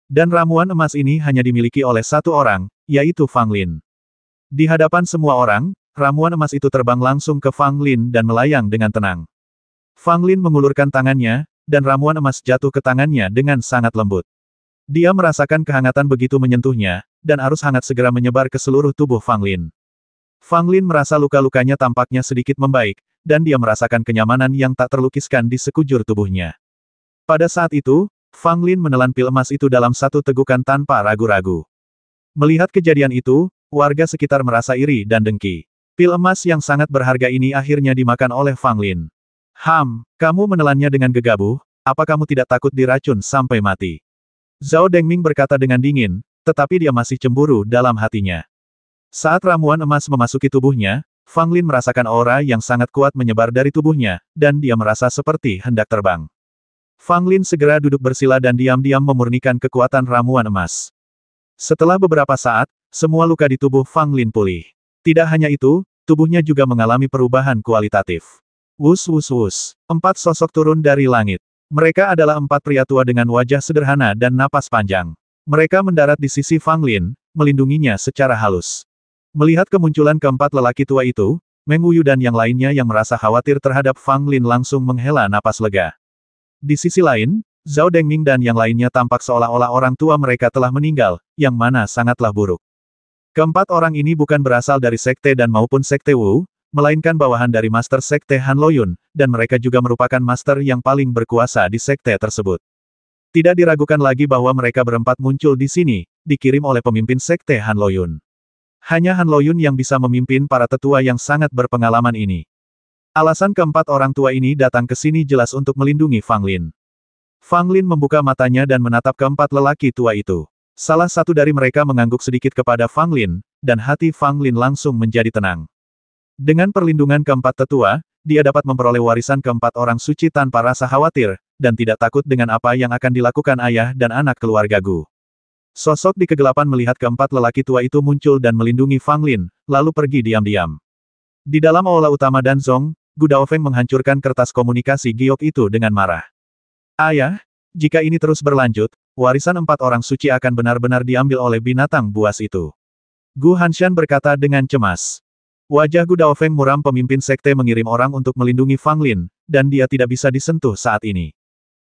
Dan ramuan emas ini hanya dimiliki oleh satu orang, yaitu Fang Lin. Di hadapan semua orang, ramuan emas itu terbang langsung ke Fang Lin dan melayang dengan tenang. Fang Lin mengulurkan tangannya, dan ramuan emas jatuh ke tangannya dengan sangat lembut. Dia merasakan kehangatan begitu menyentuhnya, dan arus hangat segera menyebar ke seluruh tubuh Fang Lin. Fang Lin merasa luka-lukanya tampaknya sedikit membaik, dan dia merasakan kenyamanan yang tak terlukiskan di sekujur tubuhnya. Pada saat itu, Fang Lin menelan pil emas itu dalam satu tegukan tanpa ragu-ragu. Melihat kejadian itu, warga sekitar merasa iri dan dengki. Pil emas yang sangat berharga ini akhirnya dimakan oleh Fang Lin. Kamu menelannya dengan gegabah, apa kamu tidak takut diracun sampai mati? Zhao Dengming berkata dengan dingin, tetapi dia masih cemburu dalam hatinya. Saat ramuan emas memasuki tubuhnya, Fang Lin merasakan aura yang sangat kuat menyebar dari tubuhnya, dan dia merasa seperti hendak terbang. Fang Lin segera duduk bersila dan diam-diam memurnikan kekuatan ramuan emas. Setelah beberapa saat, semua luka di tubuh Fang Lin pulih. Tidak hanya itu, tubuhnya juga mengalami perubahan kualitatif. Wus wus wus. 4 sosok turun dari langit. Mereka adalah 4 pria tua dengan wajah sederhana dan napas panjang. Mereka mendarat di sisi Fang Lin, melindunginya secara halus. Melihat kemunculan keempat lelaki tua itu, Meng Wuyu dan yang lainnya yang merasa khawatir terhadap Fang Lin langsung menghela napas lega. Di sisi lain, Zhao Dengming dan yang lainnya tampak seolah-olah orang tua mereka telah meninggal, yang mana sangatlah buruk. Keempat orang ini bukan berasal dari Sekte Dan maupun Sekte Wu, melainkan bawahan dari Master Sekte Han Loyun, dan mereka juga merupakan Master yang paling berkuasa di Sekte tersebut. Tidak diragukan lagi bahwa mereka berempat muncul di sini, dikirim oleh pemimpin Sekte Han Loyun. Hanya Han Loyun yang bisa memimpin para tetua yang sangat berpengalaman ini. Alasan keempat orang tua ini datang ke sini jelas untuk melindungi Fang Lin. Fang Lin membuka matanya dan menatap keempat lelaki tua itu. Salah satu dari mereka mengangguk sedikit kepada Fang Lin, dan hati Fang Lin langsung menjadi tenang. Dengan perlindungan keempat tetua, dia dapat memperoleh warisan keempat orang suci tanpa rasa khawatir, dan tidak takut dengan apa yang akan dilakukan ayah dan anak keluarga Gu. Sosok di kegelapan melihat keempat lelaki tua itu muncul dan melindungi Fang Lin, lalu pergi diam-diam. Di dalam aula utama Danzong, Gu Daofeng menghancurkan kertas komunikasi giok itu dengan marah. Ayah, jika ini terus berlanjut, warisan 4 orang suci akan benar-benar diambil oleh binatang buas itu. Gu Hanshan berkata dengan cemas. Wajah Gu Daofeng muram. Pemimpin sekte mengirim orang untuk melindungi Fang Lin, dan dia tidak bisa disentuh saat ini.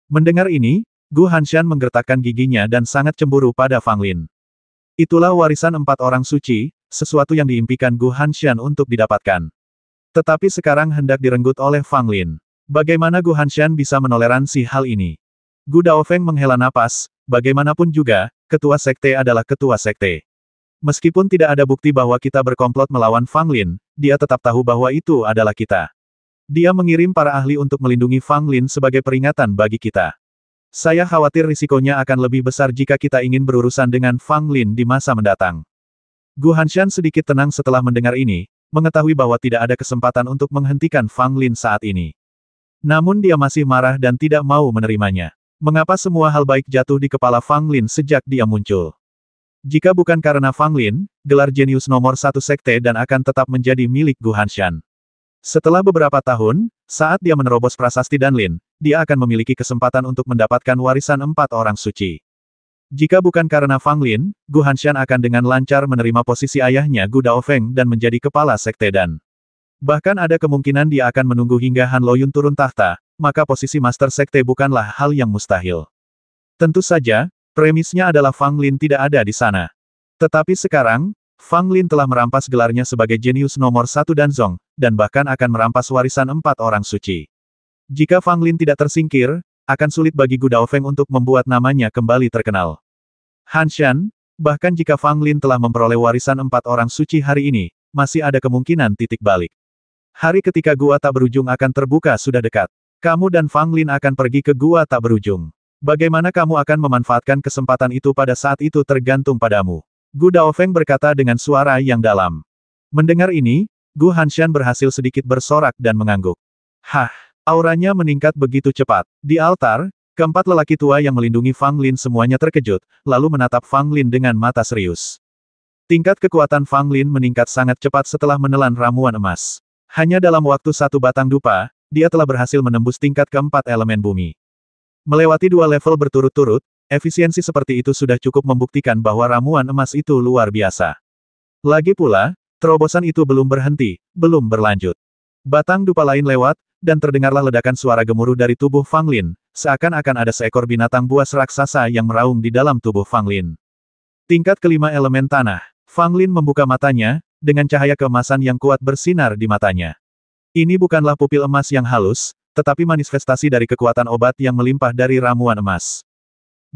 Mendengar ini, Gu Hanshan menggertakkan giginya dan sangat cemburu pada Fang Lin. Itulah warisan 4 orang suci, sesuatu yang diimpikan Gu Hanshan untuk didapatkan. Tetapi sekarang hendak direnggut oleh Fang Lin. Bagaimana Gu Hanshan bisa menoleransi hal ini? Gu Daofeng menghela napas, bagaimanapun juga, ketua sekte adalah ketua sekte. Meskipun tidak ada bukti bahwa kita berkomplot melawan Fang Lin, dia tetap tahu bahwa itu adalah kita. Dia mengirim para ahli untuk melindungi Fang Lin sebagai peringatan bagi kita. Saya khawatir risikonya akan lebih besar jika kita ingin berurusan dengan Fang Lin di masa mendatang. Gu Hanshan sedikit tenang setelah mendengar ini, mengetahui bahwa tidak ada kesempatan untuk menghentikan Fang Lin saat ini. Namun dia masih marah dan tidak mau menerimanya. Mengapa semua hal baik jatuh di kepala Fang Lin sejak dia muncul? Jika bukan karena Fang Lin, gelar jenius nomor 1 sekte dan akan tetap menjadi milik Gu Hanshan. Setelah beberapa tahun, saat dia menerobos prasasti Danlin, dia akan memiliki kesempatan untuk mendapatkan warisan 4 orang suci. Jika bukan karena Fang Lin, Gu Hanshan akan dengan lancar menerima posisi ayahnya Gu Daofeng dan menjadi kepala sekte Dan. Bahkan ada kemungkinan dia akan menunggu hingga Han Loyun turun tahta, maka posisi Master Sekte bukanlah hal yang mustahil. Tentu saja, premisnya adalah Fang Lin tidak ada di sana. Tetapi sekarang, Fang Lin telah merampas gelarnya sebagai jenius nomor 1 Danzong, dan bahkan akan merampas warisan 4 orang suci. Jika Fang Lin tidak tersingkir, akan sulit bagi Gu Daofeng untuk membuat namanya kembali terkenal. Hanshan, bahkan jika Fang Lin telah memperoleh warisan 4 orang suci hari ini, masih ada kemungkinan titik balik. Hari ketika gua tak berujung akan terbuka sudah dekat. Kamu dan Fang Lin akan pergi ke gua tak berujung. Bagaimana kamu akan memanfaatkan kesempatan itu pada saat itu tergantung padamu. Gu Daofeng berkata dengan suara yang dalam. Mendengar ini, Gu Hanshan berhasil sedikit bersorak dan mengangguk. Hah, auranya meningkat begitu cepat. Di altar, keempat lelaki tua yang melindungi Fang Lin semuanya terkejut, lalu menatap Fang Lin dengan mata serius. Tingkat kekuatan Fang Lin meningkat sangat cepat setelah menelan ramuan emas. Hanya dalam waktu 1 batang dupa, dia telah berhasil menembus tingkat keempat elemen bumi. Melewati 2 level berturut-turut, efisiensi seperti itu sudah cukup membuktikan bahwa ramuan emas itu luar biasa. Lagi pula, terobosan itu belum berhenti, belum berlanjut. Batang dupa lain lewat, dan terdengarlah ledakan suara gemuruh dari tubuh Fang Lin, seakan-akan ada seekor binatang buas raksasa yang meraung di dalam tubuh Fang Lin. Tingkat kelima elemen tanah. Fang Lin membuka matanya, dengan cahaya keemasan yang kuat bersinar di matanya. Ini bukanlah pupil emas yang halus, tetapi manifestasi dari kekuatan obat yang melimpah dari ramuan emas.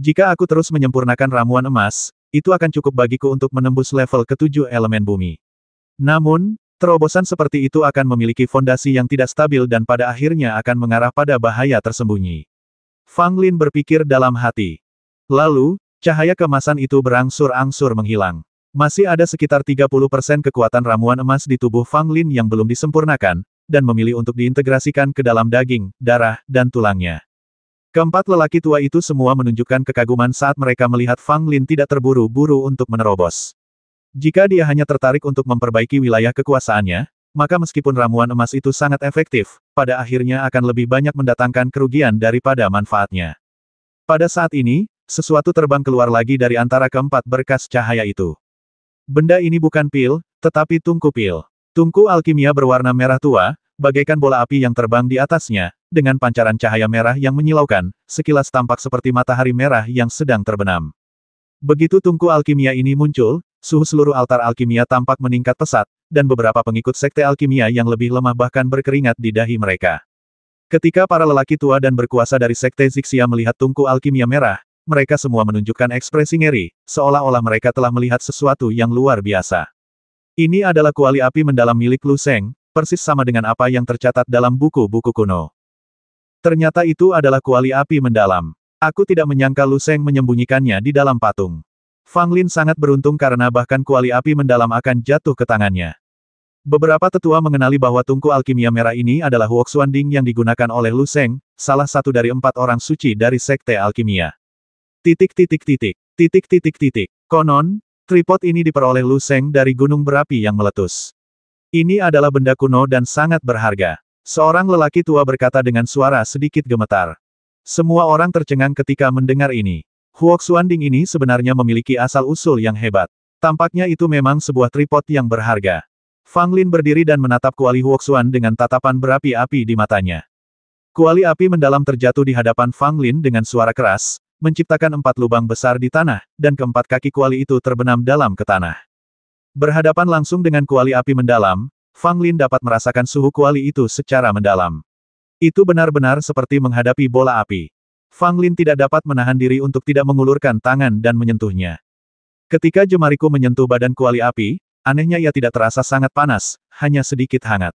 Jika aku terus menyempurnakan ramuan emas, itu akan cukup bagiku untuk menembus level ketujuh elemen bumi. Namun, terobosan seperti itu akan memiliki fondasi yang tidak stabil dan pada akhirnya akan mengarah pada bahaya tersembunyi. Fang Lin berpikir dalam hati. Lalu, cahaya keemasan itu berangsur-angsur menghilang. Masih ada sekitar 30% kekuatan ramuan emas di tubuh Fang Lin yang belum disempurnakan, dan memilih untuk diintegrasikan ke dalam daging, darah, dan tulangnya. Keempat lelaki tua itu semua menunjukkan kekaguman saat mereka melihat Fang Lin tidak terburu-buru untuk menerobos. Jika dia hanya tertarik untuk memperbaiki wilayah kekuasaannya, maka meskipun ramuan emas itu sangat efektif, pada akhirnya akan lebih banyak mendatangkan kerugian daripada manfaatnya. Pada saat ini, sesuatu terbang keluar lagi dari antara keempat berkas cahaya itu. Benda ini bukan pil, tetapi tungku pil. Tungku alkimia berwarna merah tua, bagaikan bola api yang terbang di atasnya, dengan pancaran cahaya merah yang menyilaukan, sekilas tampak seperti matahari merah yang sedang terbenam. Begitu tungku alkimia ini muncul, suhu seluruh altar alkimia tampak meningkat pesat, dan beberapa pengikut sekte alkimia yang lebih lemah bahkan berkeringat di dahi mereka. Ketika para lelaki tua dan berkuasa dari sekte Zixia melihat tungku alkimia merah, mereka semua menunjukkan ekspresi ngeri, seolah-olah mereka telah melihat sesuatu yang luar biasa. Ini adalah kuali api mendalam milik Lu Sheng, persis sama dengan apa yang tercatat dalam buku-buku kuno. Ternyata itu adalah kuali api mendalam. Aku tidak menyangka Lu Sheng menyembunyikannya di dalam patung. Fang Lin sangat beruntung karena bahkan kuali api mendalam akan jatuh ke tangannya. Beberapa tetua mengenali bahwa tungku alkimia merah ini adalah Huoxuanding yang digunakan oleh Lu Sheng, salah satu dari 4 orang suci dari sekte alkimia. Konon, tripod ini diperoleh Lu Sheng dari gunung berapi yang meletus. Ini adalah benda kuno dan sangat berharga. Seorang lelaki tua berkata dengan suara sedikit gemetar. Semua orang tercengang ketika mendengar ini. Huoxuanding ini sebenarnya memiliki asal-usul yang hebat. Tampaknya itu memang sebuah tripod yang berharga. Fang Lin berdiri dan menatap kuali Huoxuan dengan tatapan berapi-api di matanya. Kuali api mendalam terjatuh di hadapan Fang Lin dengan suara keras, menciptakan 4 lubang besar di tanah, dan keempat kaki kuali itu terbenam dalam ke tanah. Berhadapan langsung dengan kuali api mendalam, Fang Lin dapat merasakan suhu kuali itu secara mendalam. Itu benar-benar seperti menghadapi bola api. Fang Lin tidak dapat menahan diri untuk tidak mengulurkan tangan dan menyentuhnya. Ketika jemariku menyentuh badan kuali api, anehnya ia tidak terasa sangat panas, hanya sedikit hangat.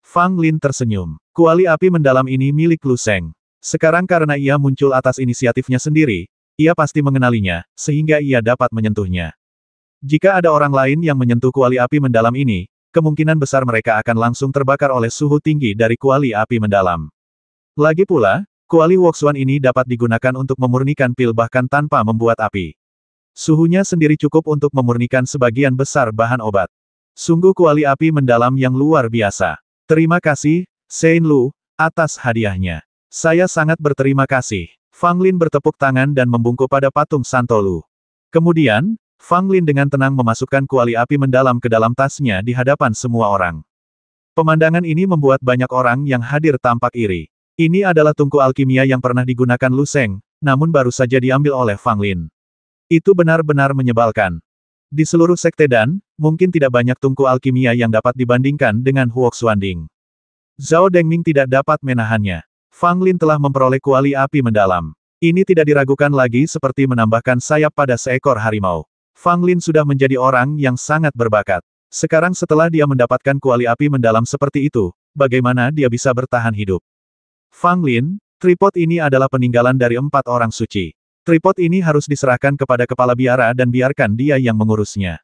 Fang Lin tersenyum. Kuali api mendalam ini milik Lu Sheng. Sekarang karena ia muncul atas inisiatifnya sendiri, ia pasti mengenalinya, sehingga ia dapat menyentuhnya. Jika ada orang lain yang menyentuh kuali api mendalam ini, kemungkinan besar mereka akan langsung terbakar oleh suhu tinggi dari kuali api mendalam. Lagi pula, kuali Huoxuan ini dapat digunakan untuk memurnikan pil bahkan tanpa membuat api. Suhunya sendiri cukup untuk memurnikan sebagian besar bahan obat. Sungguh kuali api mendalam yang luar biasa. Terima kasih, Sein Lu, atas hadiahnya. Saya sangat berterima kasih. Fang Lin bertepuk tangan dan membungkuk pada patung Santo Lu. Kemudian, Fang Lin dengan tenang memasukkan kuali api mendalam ke dalam tasnya di hadapan semua orang. Pemandangan ini membuat banyak orang yang hadir tampak iri. Ini adalah tungku alkimia yang pernah digunakan Lu Sheng, namun baru saja diambil oleh Fang Lin. Itu benar-benar menyebalkan. Di seluruh sekte Dan, mungkin tidak banyak tungku alkimia yang dapat dibandingkan dengan Huoxuanding. Zhao Dengming tidak dapat menahannya. Fang Lin telah memperoleh kuali api mendalam. Ini tidak diragukan lagi seperti menambahkan sayap pada seekor harimau. Fang Lin sudah menjadi orang yang sangat berbakat. Sekarang setelah dia mendapatkan kuali api mendalam seperti itu, bagaimana dia bisa bertahan hidup? Fang Lin, tripod ini adalah peninggalan dari 4 orang suci. Tripod ini harus diserahkan kepada kepala biara dan biarkan dia yang mengurusnya.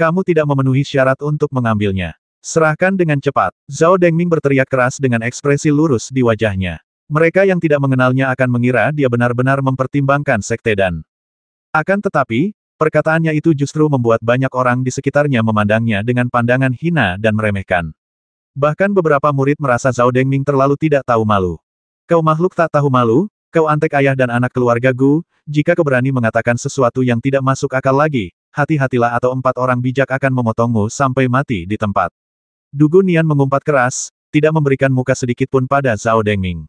Kamu tidak memenuhi syarat untuk mengambilnya. Serahkan dengan cepat. Zhao Dengming berteriak keras dengan ekspresi lurus di wajahnya. Mereka yang tidak mengenalnya akan mengira dia benar-benar mempertimbangkan sekte Dan. Akan tetapi, perkataannya itu justru membuat banyak orang di sekitarnya memandangnya dengan pandangan hina dan meremehkan. Bahkan beberapa murid merasa Zhao Dengming terlalu tidak tahu malu. Kau makhluk tak tahu malu, kau antek ayah dan anak keluarga Gu, jika kau berani mengatakan sesuatu yang tidak masuk akal lagi, hati-hatilah atau 4 orang bijak akan memotongmu sampai mati di tempat. Du Gunian mengumpat keras, tidak memberikan muka sedikit pun pada Zhao Dengming.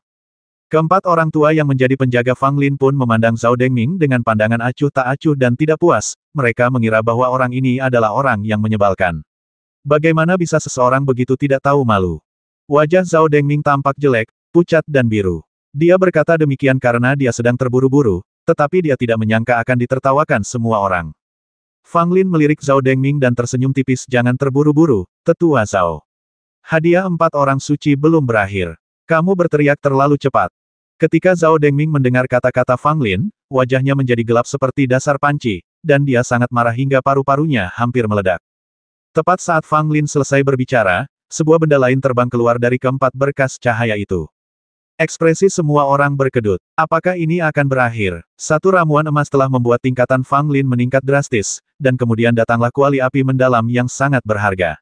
Keempat orang tua yang menjadi penjaga Fang Lin pun memandang Zhao Dengming dengan pandangan acuh tak acuh dan tidak puas, mereka mengira bahwa orang ini adalah orang yang menyebalkan. Bagaimana bisa seseorang begitu tidak tahu malu? Wajah Zhao Dengming tampak jelek, pucat dan biru. Dia berkata demikian karena dia sedang terburu-buru, tetapi dia tidak menyangka akan ditertawakan semua orang. Fang Lin melirik Zhao Dengming dan tersenyum tipis. Jangan terburu-buru, tetua Zhao. Hadiah 4 orang suci belum berakhir. Kamu berteriak terlalu cepat. Ketika Zhao Dengming mendengar kata-kata Fang Lin, wajahnya menjadi gelap seperti dasar panci, dan dia sangat marah hingga paru-parunya hampir meledak. Tepat saat Fang Lin selesai berbicara, sebuah benda lain terbang keluar dari keempat berkas cahaya itu. Ekspresi semua orang berkedut. Apakah ini akan berakhir? Satu ramuan emas telah membuat tingkatan Fang Lin meningkat drastis, dan kemudian datanglah kuali api mendalam yang sangat berharga.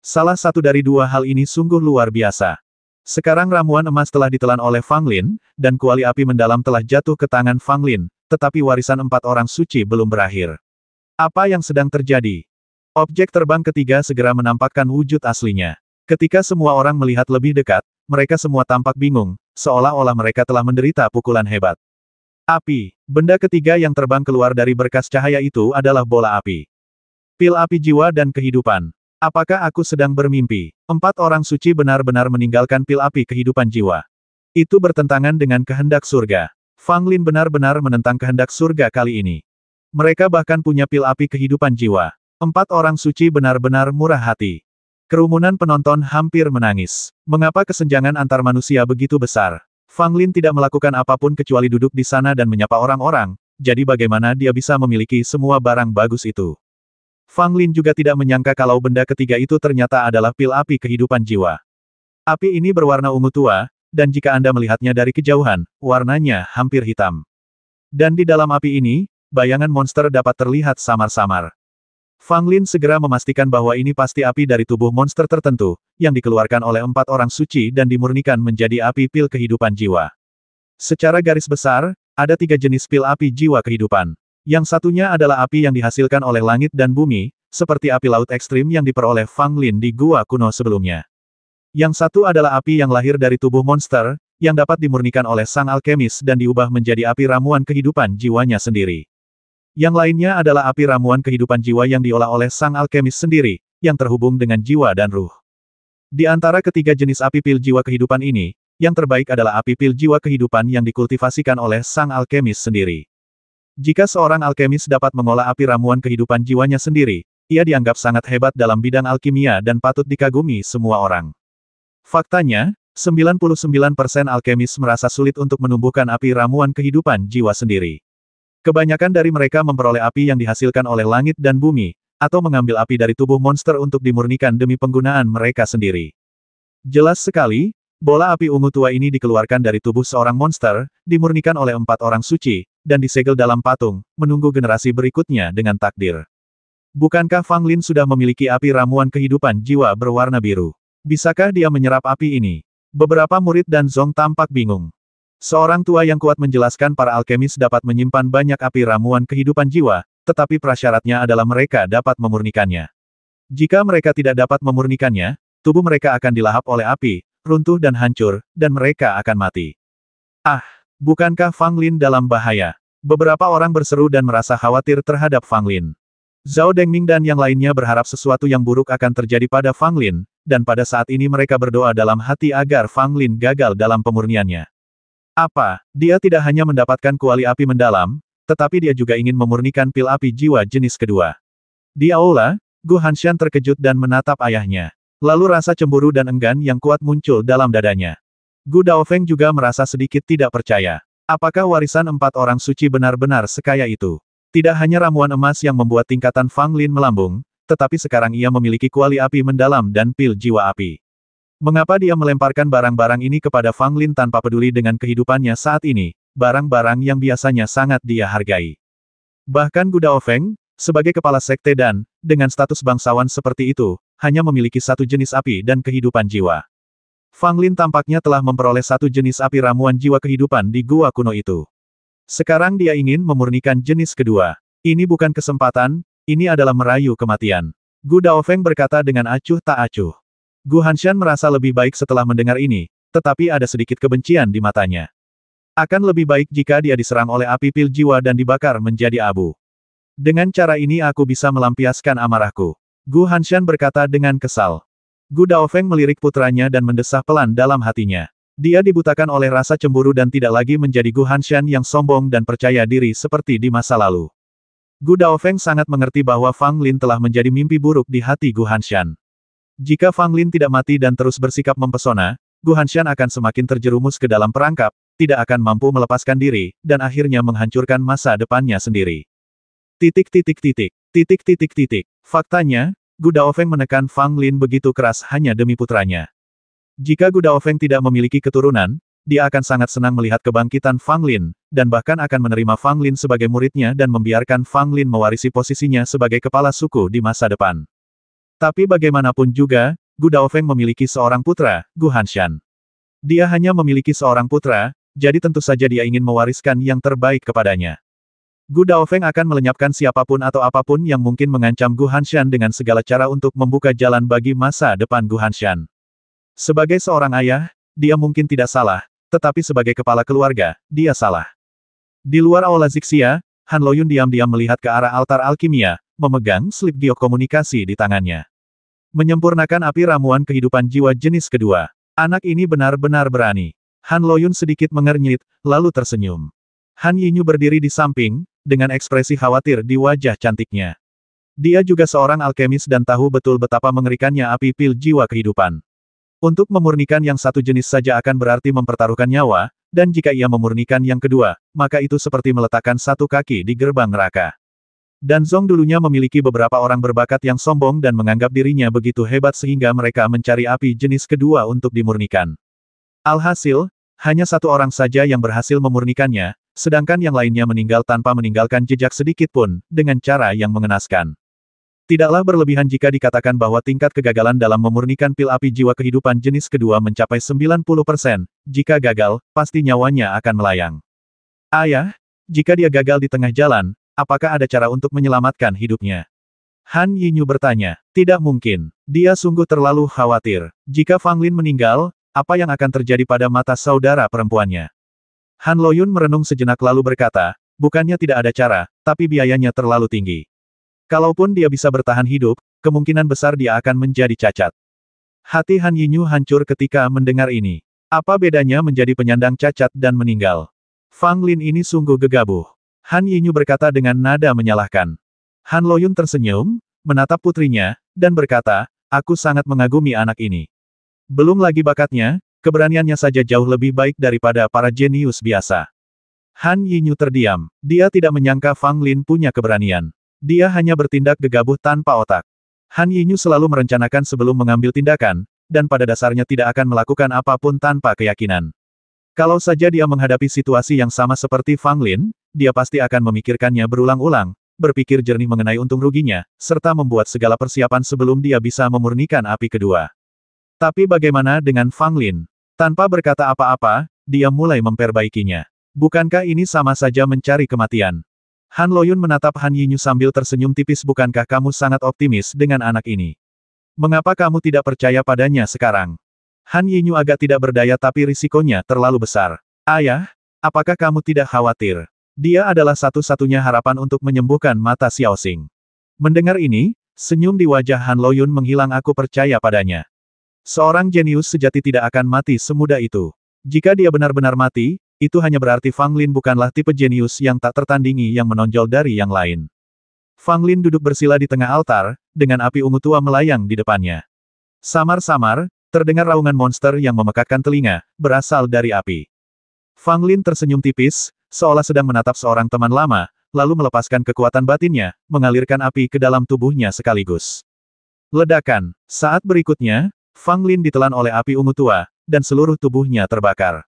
Salah satu dari dua hal ini sungguh luar biasa. Sekarang ramuan emas telah ditelan oleh Fang Lin, dan kuali api mendalam telah jatuh ke tangan Fang Lin, tetapi warisan 4 orang suci belum berakhir. Apa yang sedang terjadi? Objek terbang ketiga segera menampakkan wujud aslinya. Ketika semua orang melihat lebih dekat, mereka semua tampak bingung, seolah-olah mereka telah menderita pukulan hebat. Api. Benda ketiga yang terbang keluar dari berkas cahaya itu adalah bola api. Pil api jiwa dan kehidupan. Apakah aku sedang bermimpi? 4 orang suci benar-benar meninggalkan pil api kehidupan jiwa. Itu bertentangan dengan kehendak surga. Fang Lin benar-benar menentang kehendak surga kali ini. Mereka bahkan punya pil api kehidupan jiwa. 4 orang suci benar-benar murah hati. Kerumunan penonton hampir menangis. Mengapa kesenjangan antar manusia begitu besar? Fang Lin tidak melakukan apapun kecuali duduk di sana dan menyapa orang-orang, jadi bagaimana dia bisa memiliki semua barang bagus itu? Fang Lin juga tidak menyangka kalau benda ketiga itu ternyata adalah pil api kehidupan jiwa. Api ini berwarna ungu tua, dan jika Anda melihatnya dari kejauhan, warnanya hampir hitam. Dan di dalam api ini, bayangan monster dapat terlihat samar-samar. Fang Lin segera memastikan bahwa ini pasti api dari tubuh monster tertentu, yang dikeluarkan oleh 4 orang suci dan dimurnikan menjadi api pil kehidupan jiwa. Secara garis besar, ada 3 jenis pil api jiwa kehidupan. Yang satunya adalah api yang dihasilkan oleh langit dan bumi, seperti api laut ekstrim yang diperoleh Fang Lin di gua kuno sebelumnya. Yang satu adalah api yang lahir dari tubuh monster, yang dapat dimurnikan oleh sang alkemis dan diubah menjadi api ramuan kehidupan jiwanya sendiri. Yang lainnya adalah api ramuan kehidupan jiwa yang diolah oleh sang alkemis sendiri, yang terhubung dengan jiwa dan ruh. Di antara ketiga jenis api pil jiwa kehidupan ini, yang terbaik adalah api pil jiwa kehidupan yang dikultivasikan oleh sang alkemis sendiri. Jika seorang alkemis dapat mengolah api ramuan kehidupan jiwanya sendiri, ia dianggap sangat hebat dalam bidang alkimia dan patut dikagumi semua orang. Faktanya, 99% alkemis merasa sulit untuk menumbuhkan api ramuan kehidupan jiwa sendiri. Kebanyakan dari mereka memperoleh api yang dihasilkan oleh langit dan bumi, atau mengambil api dari tubuh monster untuk dimurnikan demi penggunaan mereka sendiri. Jelas sekali, bola api ungu tua ini dikeluarkan dari tubuh seorang monster, dimurnikan oleh 4 orang suci, dan disegel dalam patung, menunggu generasi berikutnya dengan takdir. Bukankah Fang Lin sudah memiliki api ramuan kehidupan jiwa berwarna biru? Bisakah dia menyerap api ini? Beberapa murid dan Zong tampak bingung. Seorang tua yang kuat menjelaskan para alkemis dapat menyimpan banyak api ramuan kehidupan jiwa, tetapi prasyaratnya adalah mereka dapat memurnikannya. Jika mereka tidak dapat memurnikannya, tubuh mereka akan dilahap oleh api, runtuh dan hancur, dan mereka akan mati. Ah! Bukankah Fang Lin dalam bahaya? Beberapa orang berseru dan merasa khawatir terhadap Fang Lin. Zhao Dengming dan yang lainnya berharap sesuatu yang buruk akan terjadi pada Fang Lin, dan pada saat ini mereka berdoa dalam hati agar Fang Lin gagal dalam pemurniannya. Apa? Dia tidak hanya mendapatkan kuali api mendalam, tetapi dia juga ingin memurnikan pil api jiwa jenis kedua. Di aula, Gu Hanshan terkejut dan menatap ayahnya. Lalu rasa cemburu dan enggan yang kuat muncul dalam dadanya. Gu Daofeng juga merasa sedikit tidak percaya. Apakah warisan 4 orang suci benar-benar sekaya itu? Tidak hanya ramuan emas yang membuat tingkatan Fang Lin melambung, tetapi sekarang ia memiliki kuali api mendalam dan pil jiwa api. Mengapa dia melemparkan barang-barang ini kepada Fang Lin tanpa peduli dengan kehidupannya saat ini, barang-barang yang biasanya sangat dia hargai? Bahkan Gu Daofeng, sebagai kepala sekte dan, dengan status bangsawan seperti itu, hanya memiliki satu jenis api dan kehidupan jiwa. Fang Lin tampaknya telah memperoleh satu jenis api ramuan jiwa kehidupan di gua kuno itu. Sekarang dia ingin memurnikan jenis kedua. Ini bukan kesempatan, ini adalah merayu kematian. Gu Daofeng berkata dengan acuh tak acuh. Gu Hanshan merasa lebih baik setelah mendengar ini, tetapi ada sedikit kebencian di matanya. Akan lebih baik jika dia diserang oleh api pil jiwa dan dibakar menjadi abu. Dengan cara ini aku bisa melampiaskan amarahku. Gu Hanshan berkata dengan kesal. Gu Daofeng melirik putranya dan mendesah pelan dalam hatinya. Dia dibutakan oleh rasa cemburu dan tidak lagi menjadi Gu Hanshan yang sombong dan percaya diri seperti di masa lalu. Gu Daofeng sangat mengerti bahwa Fang Lin telah menjadi mimpi buruk di hati Gu Hanshan. Jika Fang Lin tidak mati dan terus bersikap mempesona, Gu Hanshan akan semakin terjerumus ke dalam perangkap, tidak akan mampu melepaskan diri, dan akhirnya menghancurkan masa depannya sendiri. Faktanya, Gu Daofeng menekan Fang Lin begitu keras hanya demi putranya. Jika Gu Daofeng tidak memiliki keturunan, dia akan sangat senang melihat kebangkitan Fang Lin, dan bahkan akan menerima Fang Lin sebagai muridnya dan membiarkan Fang Lin mewarisi posisinya sebagai kepala suku di masa depan. Tapi bagaimanapun juga, Gu Daofeng memiliki seorang putra, Gu Hanshan. Dia hanya memiliki seorang putra, jadi tentu saja dia ingin mewariskan yang terbaik kepadanya. Gu Daofeng akan melenyapkan siapapun atau apapun yang mungkin mengancam Gu Hanshan dengan segala cara untuk membuka jalan bagi masa depan Gu Hanshan. Sebagai seorang ayah, dia mungkin tidak salah, tetapi sebagai kepala keluarga, dia salah. Di luar Aula Zixia, Han Loyun diam-diam melihat ke arah altar alkimia, memegang slip giok komunikasi di tangannya. Menyempurnakan api ramuan kehidupan jiwa jenis kedua. Anak ini benar-benar berani. Han Loyun sedikit mengernyit, lalu tersenyum. Han Yinyu berdiri di samping, dengan ekspresi khawatir di wajah cantiknya. Dia juga seorang alkemis dan tahu betul betapa mengerikannya api pil jiwa kehidupan. Untuk memurnikan yang satu jenis saja akan berarti mempertaruhkan nyawa, dan jika ia memurnikan yang kedua, maka itu seperti meletakkan satu kaki di gerbang neraka. Dan Zong dulunya memiliki beberapa orang berbakat yang sombong dan menganggap dirinya begitu hebat sehingga mereka mencari api jenis kedua untuk dimurnikan. Alhasil, hanya satu orang saja yang berhasil memurnikannya, sedangkan yang lainnya meninggal tanpa meninggalkan jejak sedikit pun, dengan cara yang mengenaskan. Tidaklah berlebihan jika dikatakan bahwa tingkat kegagalan dalam memurnikan pil api jiwa kehidupan jenis kedua mencapai 90%, jika gagal, pasti nyawanya akan melayang. Ayah, jika dia gagal di tengah jalan, apakah ada cara untuk menyelamatkan hidupnya? Han Yinyu bertanya. Tidak mungkin. Dia sungguh terlalu khawatir. Jika Fang Lin meninggal, apa yang akan terjadi pada mata saudara perempuannya? Han Loyun merenung sejenak lalu berkata, bukannya tidak ada cara, tapi biayanya terlalu tinggi. Kalaupun dia bisa bertahan hidup, kemungkinan besar dia akan menjadi cacat. Hati Han Yinyu hancur ketika mendengar ini. Apa bedanya menjadi penyandang cacat dan meninggal? Fang Lin ini sungguh gegabah. Han Yinyu berkata dengan nada menyalahkan. Han Loyun tersenyum, menatap putrinya, dan berkata, aku sangat mengagumi anak ini. Belum lagi bakatnya, keberaniannya saja jauh lebih baik daripada para jenius biasa. Han Yinyu terdiam. Dia tidak menyangka Fang Lin punya keberanian. Dia hanya bertindak gegabah tanpa otak. Han Yinyu selalu merencanakan sebelum mengambil tindakan, dan pada dasarnya tidak akan melakukan apapun tanpa keyakinan. Kalau saja dia menghadapi situasi yang sama seperti Fang Lin, dia pasti akan memikirkannya berulang-ulang, berpikir jernih mengenai untung ruginya, serta membuat segala persiapan sebelum dia bisa memurnikan api kedua. Tapi bagaimana dengan Fang Lin? Tanpa berkata apa-apa, dia mulai memperbaikinya. Bukankah ini sama saja mencari kematian? Han Loyun menatap Han Yinyu sambil tersenyum tipis. Bukankah kamu sangat optimis dengan anak ini? Mengapa kamu tidak percaya padanya sekarang? Han Yinyu agak tidak berdaya tapi risikonya terlalu besar. Ayah, apakah kamu tidak khawatir? Dia adalah satu-satunya harapan untuk menyembuhkan mata Xiaoxing. Mendengar ini, senyum di wajah Han Loyun menghilang. Aku percaya padanya. Seorang jenius sejati tidak akan mati semudah itu. Jika dia benar-benar mati, itu hanya berarti Fang Lin bukanlah tipe jenius yang tak tertandingi yang menonjol dari yang lain. Fang Lin duduk bersila di tengah altar, dengan api ungu tua melayang di depannya. Samar-samar, terdengar raungan monster yang memekakkan telinga, berasal dari api. Fang Lin tersenyum tipis, seolah sedang menatap seorang teman lama, lalu melepaskan kekuatan batinnya, mengalirkan api ke dalam tubuhnya sekaligus. Ledakan. Saat berikutnya, Fang Lin ditelan oleh api ungu tua, dan seluruh tubuhnya terbakar.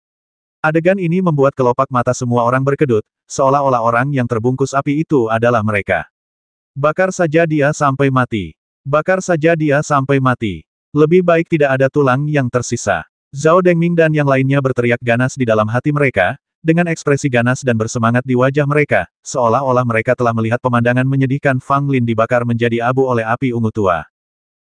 Adegan ini membuat kelopak mata semua orang berkedut, seolah-olah orang yang terbungkus api itu adalah mereka. Bakar saja dia sampai mati. Bakar saja dia sampai mati. Lebih baik tidak ada tulang yang tersisa. Zhao Dengming dan yang lainnya berteriak ganas di dalam hati mereka, dengan ekspresi ganas dan bersemangat di wajah mereka, seolah-olah mereka telah melihat pemandangan menyedihkan Fang Lin dibakar menjadi abu oleh api ungu tua.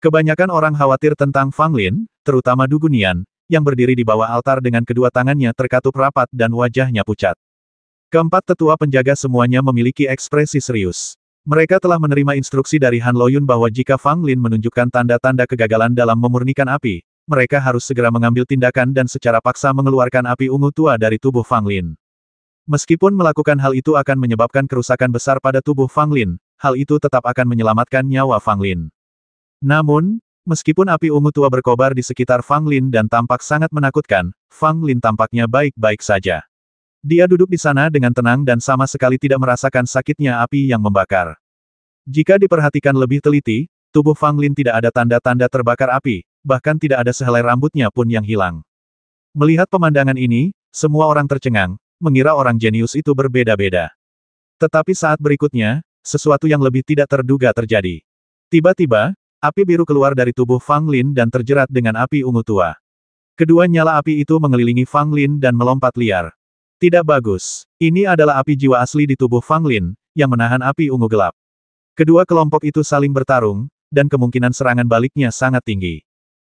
Kebanyakan orang khawatir tentang Fang Lin, terutama Du Gunian, yang berdiri di bawah altar dengan kedua tangannya terkatup rapat dan wajahnya pucat. Keempat tetua penjaga semuanya memiliki ekspresi serius. Mereka telah menerima instruksi dari Han Loyun bahwa jika Fang Lin menunjukkan tanda-tanda kegagalan dalam memurnikan api, mereka harus segera mengambil tindakan dan secara paksa mengeluarkan api ungu tua dari tubuh Fang Lin. Meskipun melakukan hal itu akan menyebabkan kerusakan besar pada tubuh Fang Lin, hal itu tetap akan menyelamatkan nyawa Fang Lin. Namun, meskipun api ungu tua berkobar di sekitar Fang Lin dan tampak sangat menakutkan, Fang Lin tampaknya baik-baik saja. Dia duduk di sana dengan tenang dan sama sekali tidak merasakan sakitnya api yang membakar. Jika diperhatikan lebih teliti, tubuh Fang Lin tidak ada tanda-tanda terbakar api, bahkan tidak ada sehelai rambutnya pun yang hilang. Melihat pemandangan ini, semua orang tercengang, mengira orang jenius itu berbeda-beda. Tetapi saat berikutnya, sesuatu yang lebih tidak terduga terjadi. Tiba-tiba, api biru keluar dari tubuh Fang Lin dan terjerat dengan api ungu tua. Kedua nyala api itu mengelilingi Fang Lin dan melompat liar. Tidak bagus. Ini adalah api jiwa asli di tubuh Fang Lin, yang menahan api ungu gelap. Kedua kelompok itu saling bertarung, dan kemungkinan serangan baliknya sangat tinggi.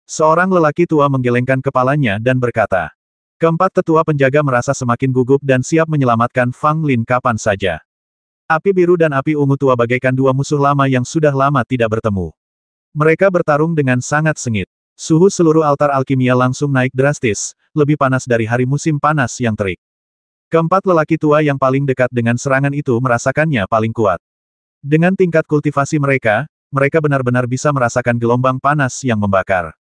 Seorang lelaki tua menggelengkan kepalanya dan berkata, keempat tetua penjaga merasa semakin gugup dan siap menyelamatkan Fang Lin kapan saja. Api biru dan api ungu tua bagaikan dua musuh lama yang sudah lama tidak bertemu. Mereka bertarung dengan sangat sengit. Suhu seluruh altar alkimia langsung naik drastis, lebih panas dari hari musim panas yang terik. Keempat lelaki tua yang paling dekat dengan serangan itu merasakannya paling kuat. Dengan tingkat kultivasi mereka, mereka benar-benar bisa merasakan gelombang panas yang membakar.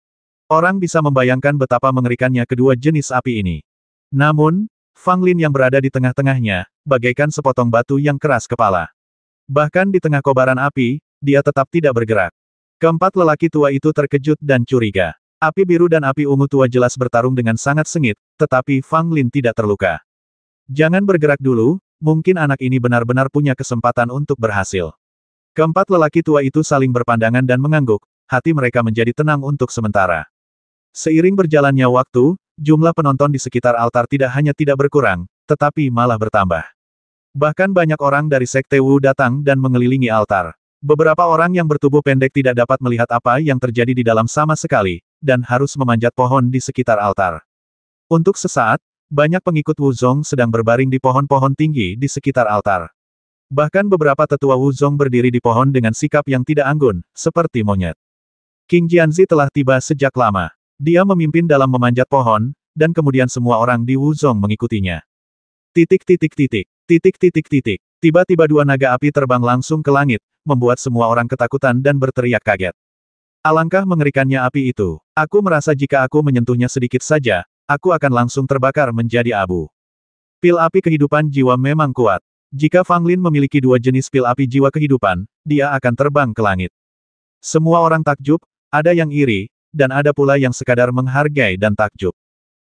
Orang bisa membayangkan betapa mengerikannya kedua jenis api ini. Namun, Fang Lin yang berada di tengah-tengahnya, bagaikan sepotong batu yang keras kepala. Bahkan di tengah kobaran api, dia tetap tidak bergerak. Keempat lelaki tua itu terkejut dan curiga. Api biru dan api ungu tua jelas bertarung dengan sangat sengit, tetapi Fang Lin tidak terluka. Jangan bergerak dulu, mungkin anak ini benar-benar punya kesempatan untuk berhasil. Keempat lelaki tua itu saling berpandangan dan mengangguk, hati mereka menjadi tenang untuk sementara. Seiring berjalannya waktu, jumlah penonton di sekitar altar tidak hanya tidak berkurang, tetapi malah bertambah. Bahkan banyak orang dari Sekte Wu datang dan mengelilingi altar. Beberapa orang yang bertubuh pendek tidak dapat melihat apa yang terjadi di dalam sama sekali, dan harus memanjat pohon di sekitar altar. Untuk sesaat, banyak pengikut Wu Zong sedang berbaring di pohon-pohon tinggi di sekitar altar. Bahkan beberapa tetua Wu Zong berdiri di pohon dengan sikap yang tidak anggun, seperti monyet. King Jianzi telah tiba sejak lama. Dia memimpin dalam memanjat pohon, dan kemudian semua orang di Wu Zong mengikutinya. Tiba-tiba dua naga api terbang langsung ke langit, membuat semua orang ketakutan dan berteriak kaget. Alangkah mengerikannya api itu. Aku merasa jika aku menyentuhnya sedikit saja, aku akan langsung terbakar menjadi abu. Pil api kehidupan jiwa memang kuat. Jika Fang Lin memiliki dua jenis pil api jiwa kehidupan, dia akan terbang ke langit. Semua orang takjub, ada yang iri, dan ada pula yang sekadar menghargai dan takjub.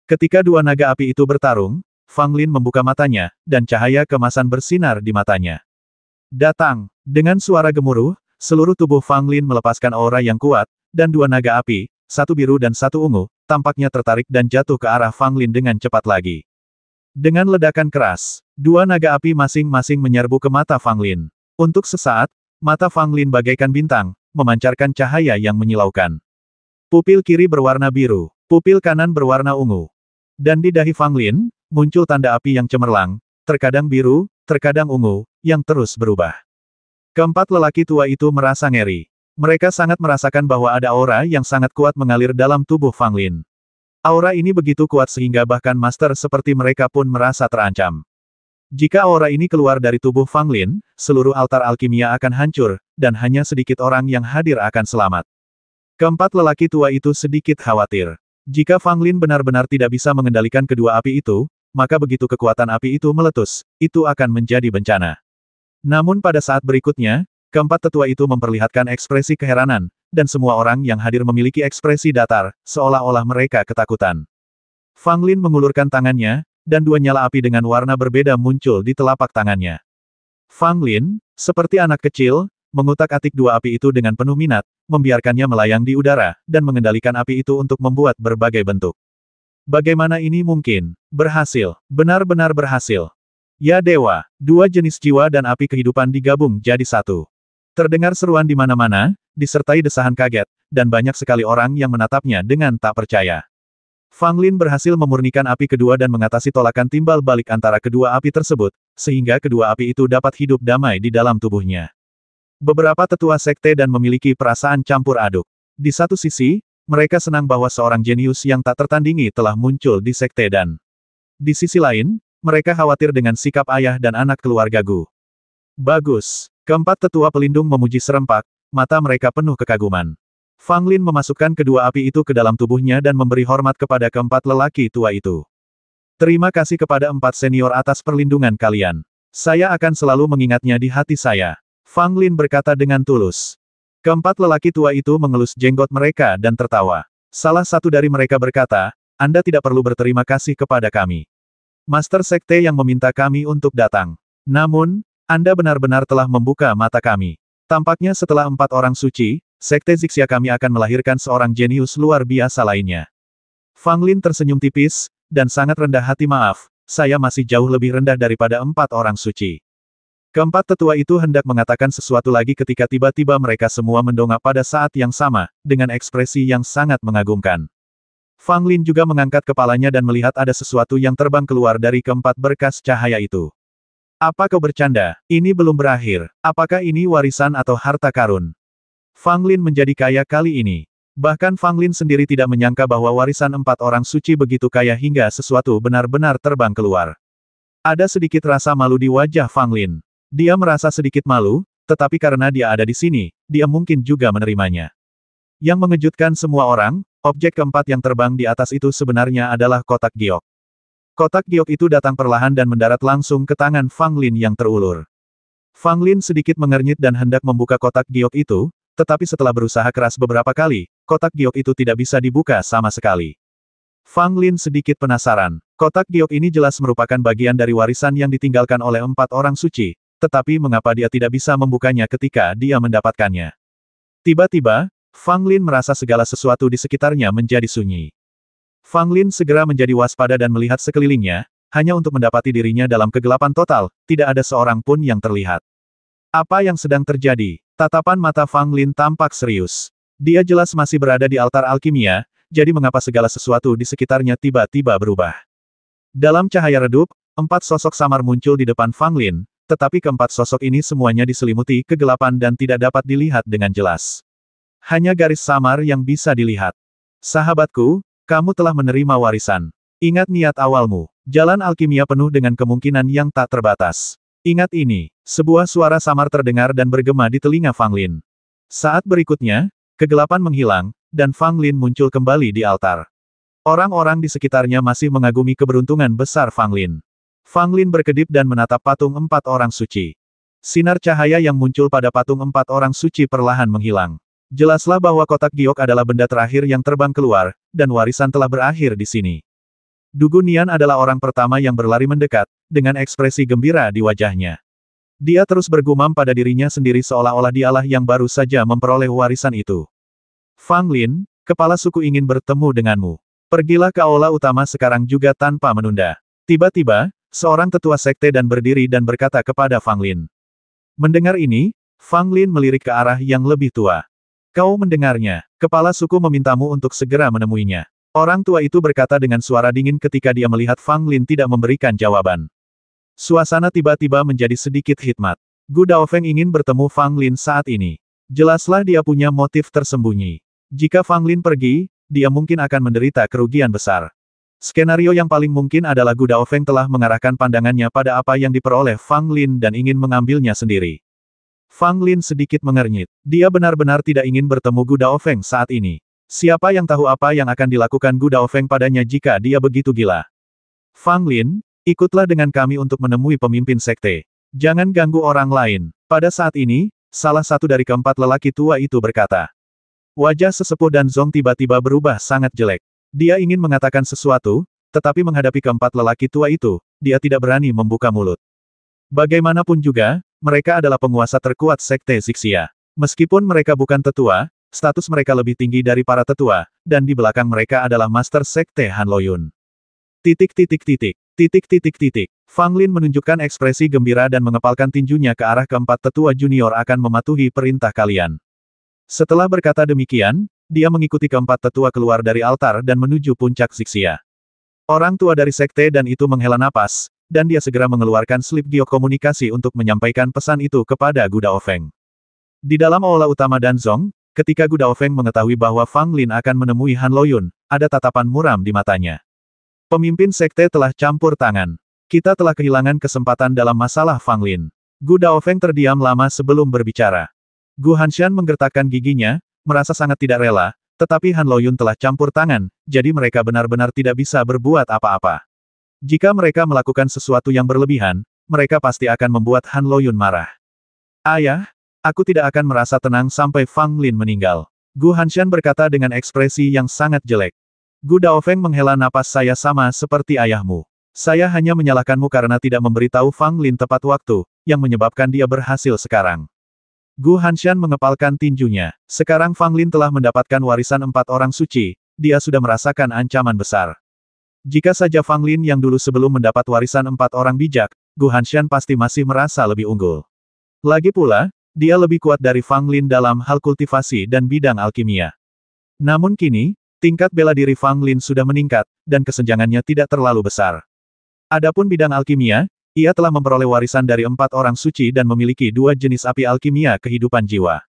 Ketika dua naga api itu bertarung, Fang Lin membuka matanya, dan cahaya kemasan bersinar di matanya. Datang! Dengan suara gemuruh, seluruh tubuh Fang Lin melepaskan aura yang kuat, dan dua naga api, satu biru dan satu ungu, tampaknya tertarik dan jatuh ke arah Fang Lin dengan cepat lagi. Dengan ledakan keras, dua naga api masing-masing menyerbu ke mata Fang Lin. Untuk sesaat, mata Fang Lin bagaikan bintang, memancarkan cahaya yang menyilaukan. Pupil kiri berwarna biru, pupil kanan berwarna ungu. Dan di dahi Fang Lin, muncul tanda api yang cemerlang, terkadang biru, terkadang ungu, yang terus berubah. Keempat lelaki tua itu merasa ngeri. Mereka sangat merasakan bahwa ada aura yang sangat kuat mengalir dalam tubuh Fang Lin. Aura ini begitu kuat sehingga bahkan master seperti mereka pun merasa terancam. Jika aura ini keluar dari tubuh Fang Lin, seluruh altar alkimia akan hancur, dan hanya sedikit orang yang hadir akan selamat. Keempat lelaki tua itu sedikit khawatir. Jika Fang Lin benar-benar tidak bisa mengendalikan kedua api itu, maka begitu kekuatan api itu meletus, itu akan menjadi bencana. Namun pada saat berikutnya, keempat tetua itu memperlihatkan ekspresi keheranan, dan semua orang yang hadir memiliki ekspresi datar, seolah-olah mereka ketakutan. Fang Lin mengulurkan tangannya, dan dua nyala api dengan warna berbeda muncul di telapak tangannya. Fang Lin, seperti anak kecil, mengutak-atik dua api itu dengan penuh minat, membiarkannya melayang di udara, dan mengendalikan api itu untuk membuat berbagai bentuk. Bagaimana ini mungkin? Berhasil. Benar-benar berhasil. Ya dewa, dua jenis jiwa dan api kehidupan digabung jadi satu. Terdengar seruan di mana-mana, disertai desahan kaget, dan banyak sekali orang yang menatapnya dengan tak percaya. Fang Lin berhasil memurnikan api kedua dan mengatasi tolakan timbal balik antara kedua api tersebut, sehingga kedua api itu dapat hidup damai di dalam tubuhnya. Beberapa tetua sekte dan memiliki perasaan campur aduk. Di satu sisi, mereka senang bahwa seorang jenius yang tak tertandingi telah muncul di sekte dan di sisi lain, mereka khawatir dengan sikap ayah dan anak keluarga Gu. Bagus. Keempat tetua pelindung memuji serempak, mata mereka penuh kekaguman. Fang Lin memasukkan kedua api itu ke dalam tubuhnya dan memberi hormat kepada keempat lelaki tua itu. Terima kasih kepada 4 senior atas perlindungan kalian. Saya akan selalu mengingatnya di hati saya. Fang Lin berkata dengan tulus. Keempat lelaki tua itu mengelus jenggot mereka dan tertawa. Salah satu dari mereka berkata, Anda tidak perlu berterima kasih kepada kami. Master Sekte yang meminta kami untuk datang. Namun, Anda benar-benar telah membuka mata kami. Tampaknya setelah 4 orang suci, Sekte Zixia kami akan melahirkan seorang jenius luar biasa lainnya. Fang Lin tersenyum tipis, dan sangat rendah hati maaf, saya masih jauh lebih rendah daripada 4 orang suci. Keempat tetua itu hendak mengatakan sesuatu lagi ketika tiba-tiba mereka semua mendongak pada saat yang sama, dengan ekspresi yang sangat mengagumkan. Fang Lin juga mengangkat kepalanya dan melihat ada sesuatu yang terbang keluar dari keempat berkas cahaya itu. Apa kau bercanda? Ini belum berakhir. Apakah ini warisan atau harta karun? Fang Lin menjadi kaya kali ini. Bahkan Fang Lin sendiri tidak menyangka bahwa warisan 4 orang suci begitu kaya hingga sesuatu benar-benar terbang keluar. Ada sedikit rasa malu di wajah Fang Lin. Dia merasa sedikit malu, tetapi karena dia ada di sini, dia mungkin juga menerimanya. Yang mengejutkan semua orang, objek keempat yang terbang di atas itu sebenarnya adalah kotak giok. Kotak giok itu datang perlahan dan mendarat langsung ke tangan Fang Lin yang terulur. Fang Lin sedikit mengernyit dan hendak membuka kotak giok itu, tetapi setelah berusaha keras beberapa kali, kotak giok itu tidak bisa dibuka sama sekali. Fang Lin sedikit penasaran. Kotak giok ini jelas merupakan bagian dari warisan yang ditinggalkan oleh 4 orang suci, tetapi mengapa dia tidak bisa membukanya ketika dia mendapatkannya? Tiba-tiba, Fang Lin merasa segala sesuatu di sekitarnya menjadi sunyi. Fang Lin segera menjadi waspada dan melihat sekelilingnya, hanya untuk mendapati dirinya dalam kegelapan total, tidak ada seorang pun yang terlihat. Apa yang sedang terjadi? Tatapan mata Fang Lin tampak serius. Dia jelas masih berada di altar alkimia, jadi mengapa segala sesuatu di sekitarnya tiba-tiba berubah? Dalam cahaya redup, 4 sosok samar muncul di depan Fang Lin, tetapi keempat sosok ini semuanya diselimuti kegelapan dan tidak dapat dilihat dengan jelas. Hanya garis samar yang bisa dilihat. Sahabatku, kamu telah menerima warisan. Ingat niat awalmu. Jalan alkimia penuh dengan kemungkinan yang tak terbatas. Ingat ini. Sebuah suara samar terdengar dan bergema di telinga Fang Lin. Saat berikutnya, kegelapan menghilang, dan Fang Lin muncul kembali di altar. Orang-orang di sekitarnya masih mengagumi keberuntungan besar Fang Lin. Fang Lin berkedip dan menatap patung 4 orang suci. Sinar cahaya yang muncul pada patung 4 orang suci perlahan menghilang. Jelaslah bahwa kotak giok adalah benda terakhir yang terbang keluar, dan warisan telah berakhir di sini. Dugu Nian adalah orang pertama yang berlari mendekat, dengan ekspresi gembira di wajahnya. Dia terus bergumam pada dirinya sendiri seolah-olah dialah yang baru saja memperoleh warisan itu. Fang Lin, kepala suku ingin bertemu denganmu. Pergilah ke aula utama sekarang juga tanpa menunda. Tiba-tiba, seorang tetua sekte dan berdiri dan berkata kepada Fang Lin. Mendengar ini, Fang Lin melirik ke arah yang lebih tua. Kau mendengarnya, kepala suku memintamu untuk segera menemuinya. Orang tua itu berkata dengan suara dingin ketika dia melihat Fang Lin tidak memberikan jawaban. Suasana tiba-tiba menjadi sedikit hikmat. Gu Daofeng ingin bertemu Fang Lin saat ini. Jelaslah dia punya motif tersembunyi. Jika Fang Lin pergi, dia mungkin akan menderita kerugian besar. Skenario yang paling mungkin adalah Gu Daofeng telah mengarahkan pandangannya pada apa yang diperoleh Fang Lin dan ingin mengambilnya sendiri. Fang Lin sedikit mengernyit. Dia benar-benar tidak ingin bertemu Gu Daofeng saat ini. Siapa yang tahu apa yang akan dilakukan Gu Daofeng padanya jika dia begitu gila? Fang Lin, ikutlah dengan kami untuk menemui pemimpin sekte. Jangan ganggu orang lain. Pada saat ini, salah satu dari keempat lelaki tua itu berkata. Wajah sesepuh Dan Zong tiba-tiba berubah sangat jelek. Dia ingin mengatakan sesuatu, tetapi menghadapi keempat lelaki tua itu, dia tidak berani membuka mulut. Bagaimanapun juga, mereka adalah penguasa terkuat sekte Zixia. Meskipun mereka bukan tetua, status mereka lebih tinggi dari para tetua, dan di belakang mereka adalah Master Sekte Han Loyun. Fang Lin menunjukkan ekspresi gembira dan mengepalkan tinjunya ke arah keempat tetua junior akan mematuhi perintah kalian. Setelah berkata demikian, Dia mengikuti keempat tetua keluar dari altar dan menuju puncak Zixia. Orang tua dari sekte dan itu menghela napas, dan dia segera mengeluarkan slip geokomunikasi untuk menyampaikan pesan itu kepada Gu Daofeng. Di dalam aula utama Danzong, ketika Gu Daofeng mengetahui bahwa Fang Lin akan menemui Han Loyun, ada tatapan muram di matanya. Pemimpin sekte telah campur tangan. Kita telah kehilangan kesempatan dalam masalah Fang Lin. Gu Daofeng terdiam lama sebelum berbicara. Gu Hanshan menggertakkan giginya, merasa sangat tidak rela, tetapi Han Loyun telah campur tangan, jadi mereka benar-benar tidak bisa berbuat apa-apa. Jika mereka melakukan sesuatu yang berlebihan, mereka pasti akan membuat Han Loyun marah. Ayah, aku tidak akan merasa tenang sampai Fang Lin meninggal. Gu Hanshan berkata dengan ekspresi yang sangat jelek. Gu Daofeng menghela napas, saya sama seperti ayahmu. Saya hanya menyalahkanmu karena tidak memberitahu Fang Lin tepat waktu, yang menyebabkan dia berhasil sekarang. Gu Hanshan mengepalkan tinjunya. Sekarang Fang Lin telah mendapatkan warisan 4 orang suci, dia sudah merasakan ancaman besar. Jika saja Fang Lin yang dulu sebelum mendapat warisan 4 orang bijak, Gu Hanshan pasti masih merasa lebih unggul. Lagi pula, dia lebih kuat dari Fang Lin dalam hal kultivasi dan bidang alkimia. Namun kini, tingkat bela diri Fang Lin sudah meningkat, dan kesenjangannya tidak terlalu besar. Adapun bidang alkimia, ia telah memperoleh warisan dari 4 orang suci dan memiliki 2 jenis api alkimia kehidupan jiwa.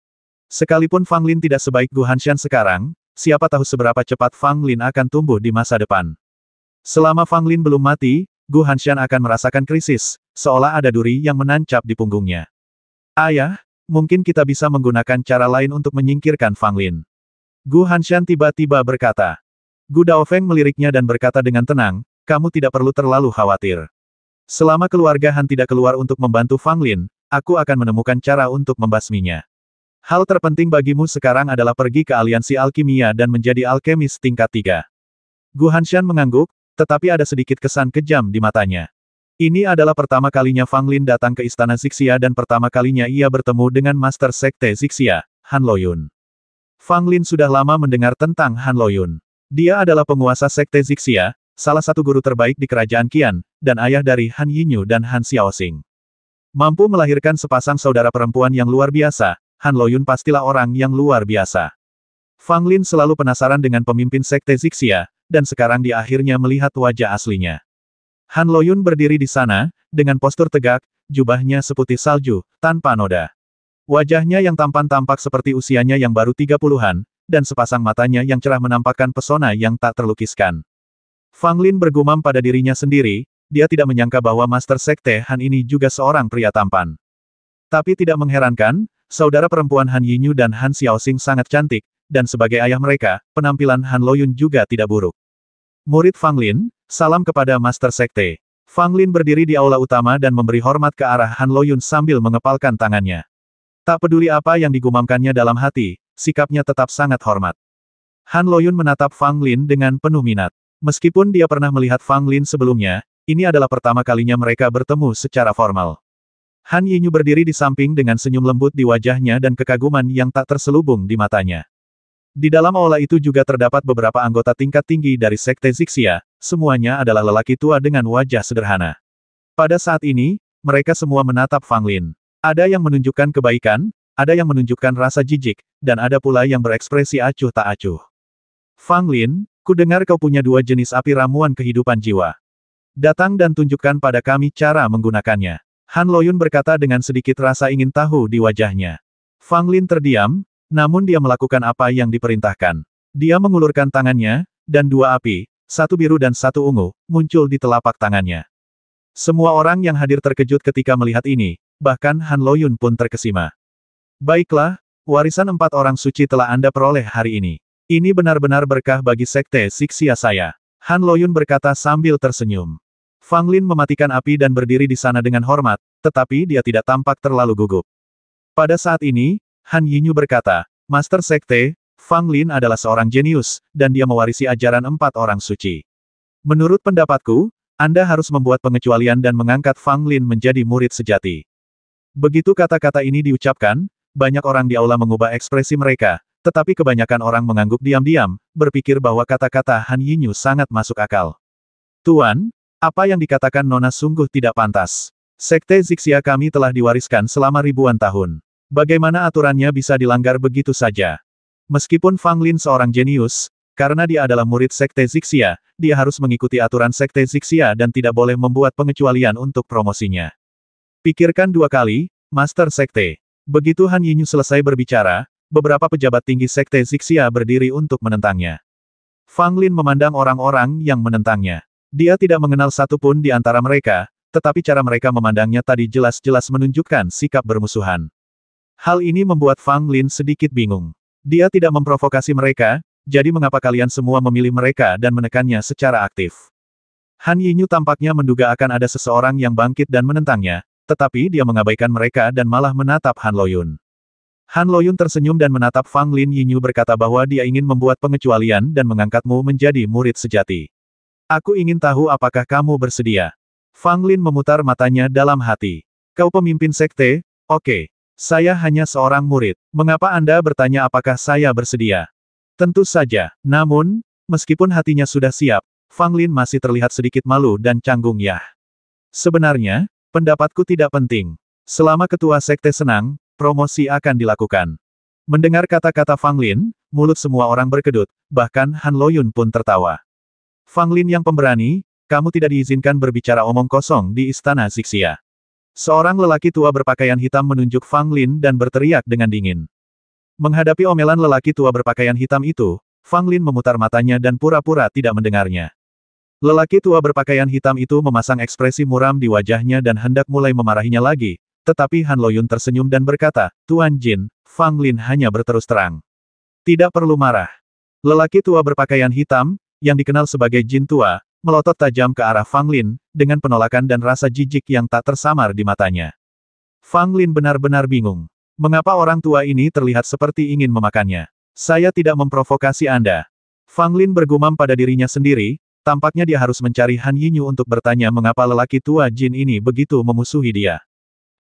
Sekalipun Fang Lin tidak sebaik Gu Hanshan sekarang, siapa tahu seberapa cepat Fang Lin akan tumbuh di masa depan. Selama Fang Lin belum mati, Gu Hanshan akan merasakan krisis, seolah ada duri yang menancap di punggungnya. Ayah, mungkin kita bisa menggunakan cara lain untuk menyingkirkan Fang Lin. Gu Hanshan tiba-tiba berkata. Gu Daofeng meliriknya dan berkata dengan tenang, kamu tidak perlu terlalu khawatir. Selama keluarga Han tidak keluar untuk membantu Fang Lin, aku akan menemukan cara untuk membasminya. Hal terpenting bagimu sekarang adalah pergi ke aliansi alkimia dan menjadi alkemis tingkat 3. Gu Hanshan mengangguk, tetapi ada sedikit kesan kejam di matanya. Ini adalah pertama kalinya Fang Lin datang ke istana Zixia dan pertama kalinya ia bertemu dengan Master Sekte Zixia, Han Loyun. Fang Lin sudah lama mendengar tentang Han Loyun. Dia adalah penguasa Sekte Zixia, salah satu guru terbaik di kerajaan Qian, dan ayah dari Han Yinyu dan Han Xiaoxing. Mampu melahirkan sepasang saudara perempuan yang luar biasa, Han Loyun pastilah orang yang luar biasa. Fang Lin selalu penasaran dengan pemimpin Sekte Zixia, dan sekarang dia akhirnya melihat wajah aslinya. Han Loyun berdiri di sana, dengan postur tegak, jubahnya seputih salju, tanpa noda. Wajahnya yang tampan tampak seperti usianya yang baru 30-an, dan sepasang matanya yang cerah menampakkan pesona yang tak terlukiskan. Fang Lin bergumam pada dirinya sendiri, dia tidak menyangka bahwa Master Sekte Han ini juga seorang pria tampan. Tapi tidak mengherankan, saudara perempuan Han Yinyu dan Han Xiaoxing sangat cantik, dan sebagai ayah mereka, penampilan Han Loyun juga tidak buruk. Murid Fang Lin, salam kepada Master Sekte. Fang Lin berdiri di aula utama dan memberi hormat ke arah Han Loyun sambil mengepalkan tangannya. Tak peduli apa yang digumamkannya dalam hati, sikapnya tetap sangat hormat. Han Loyun menatap Fang Lin dengan penuh minat. Meskipun dia pernah melihat Fang Lin sebelumnya, ini adalah pertama kalinya mereka bertemu secara formal. Han Yinyu berdiri di samping dengan senyum lembut di wajahnya dan kekaguman yang tak terselubung di matanya. Di dalam aula itu juga terdapat beberapa anggota tingkat tinggi dari Sekte Zixia, semuanya adalah lelaki tua dengan wajah sederhana. Pada saat ini, mereka semua menatap Fang Lin. Ada yang menunjukkan kebaikan, ada yang menunjukkan rasa jijik, dan ada pula yang berekspresi acuh tak acuh. Fang Lin, ku dengar kau punya 2 jenis api ramuan kehidupan jiwa. Datang dan tunjukkan pada kami cara menggunakannya. Han Loyun berkata dengan sedikit rasa ingin tahu di wajahnya. Fang Lin terdiam, namun dia melakukan apa yang diperintahkan. Dia mengulurkan tangannya, dan 2 api, 1 biru dan 1 ungu, muncul di telapak tangannya. Semua orang yang hadir terkejut ketika melihat ini, bahkan Han Loyun pun terkesima. Baiklah, warisan 4 orang suci telah Anda peroleh hari ini. Ini benar-benar berkah bagi Sekte Zixia saya. Han Loyun berkata sambil tersenyum. Fang Lin mematikan api dan berdiri di sana dengan hormat, tetapi dia tidak tampak terlalu gugup. Pada saat ini, Han Yinyu berkata, Master Sekte, Fang Lin adalah seorang jenius, dan dia mewarisi ajaran 4 orang suci. Menurut pendapatku, Anda harus membuat pengecualian dan mengangkat Fang Lin menjadi murid sejati. Begitu kata-kata ini diucapkan, banyak orang di aula mengubah ekspresi mereka, tetapi kebanyakan orang mengangguk diam-diam, berpikir bahwa kata-kata Han Yinyu sangat masuk akal. Tuan, apa yang dikatakan Nona sungguh tidak pantas. Sekte Zixia kami telah diwariskan selama ribuan tahun. Bagaimana aturannya bisa dilanggar begitu saja? Meskipun Fang Lin seorang jenius, karena dia adalah murid Sekte Zixia, dia harus mengikuti aturan Sekte Zixia dan tidak boleh membuat pengecualian untuk promosinya. Pikirkan dua kali, Master Sekte. Begitu Han Yinyu selesai berbicara, beberapa pejabat tinggi Sekte Zixia berdiri untuk menentangnya. Fang Lin memandang orang-orang yang menentangnya. Dia tidak mengenal satupun di antara mereka, tetapi cara mereka memandangnya tadi jelas-jelas menunjukkan sikap bermusuhan. Hal ini membuat Fang Lin sedikit bingung. Dia tidak memprovokasi mereka, jadi mengapa kalian semua memilih mereka dan menekannya secara aktif? Han Yinyu tampaknya menduga akan ada seseorang yang bangkit dan menentangnya, tetapi dia mengabaikan mereka dan malah menatap Han Loyun. Han Loyun tersenyum dan menatap Fang Lin. Yinyu berkata bahwa dia ingin membuat pengecualian dan mengangkatmu menjadi murid sejati. Aku ingin tahu apakah kamu bersedia. Fang Lin memutar matanya dalam hati. Kau pemimpin sekte? Oke. Saya hanya seorang murid. Mengapa Anda bertanya apakah saya bersedia? Tentu saja. Namun, meskipun hatinya sudah siap, Fang Lin masih terlihat sedikit malu dan canggung ya. Sebenarnya, pendapatku tidak penting. Selama ketua sekte senang, promosi akan dilakukan. Mendengar kata-kata Fang Lin, mulut semua orang berkedut, bahkan Han Loyun pun tertawa. Fang Lin yang pemberani, kamu tidak diizinkan berbicara omong kosong di istana Zixia. Seorang lelaki tua berpakaian hitam menunjuk Fang Lin dan berteriak dengan dingin. Menghadapi omelan lelaki tua berpakaian hitam itu, Fang Lin memutar matanya dan pura-pura tidak mendengarnya. Lelaki tua berpakaian hitam itu memasang ekspresi muram di wajahnya dan hendak mulai memarahinya lagi, tetapi Han Loyun tersenyum dan berkata, Tuan Jin, Fang Lin hanya berterus terang. Tidak perlu marah. Lelaki tua berpakaian hitam, yang dikenal sebagai Jin tua, melotot tajam ke arah Fang Lin, dengan penolakan dan rasa jijik yang tak tersamar di matanya. Fang Lin benar-benar bingung. Mengapa orang tua ini terlihat seperti ingin memakannya? Saya tidak memprovokasi Anda. Fang Lin bergumam pada dirinya sendiri, tampaknya dia harus mencari Han Yinyu untuk bertanya mengapa lelaki tua Jin ini begitu memusuhi dia.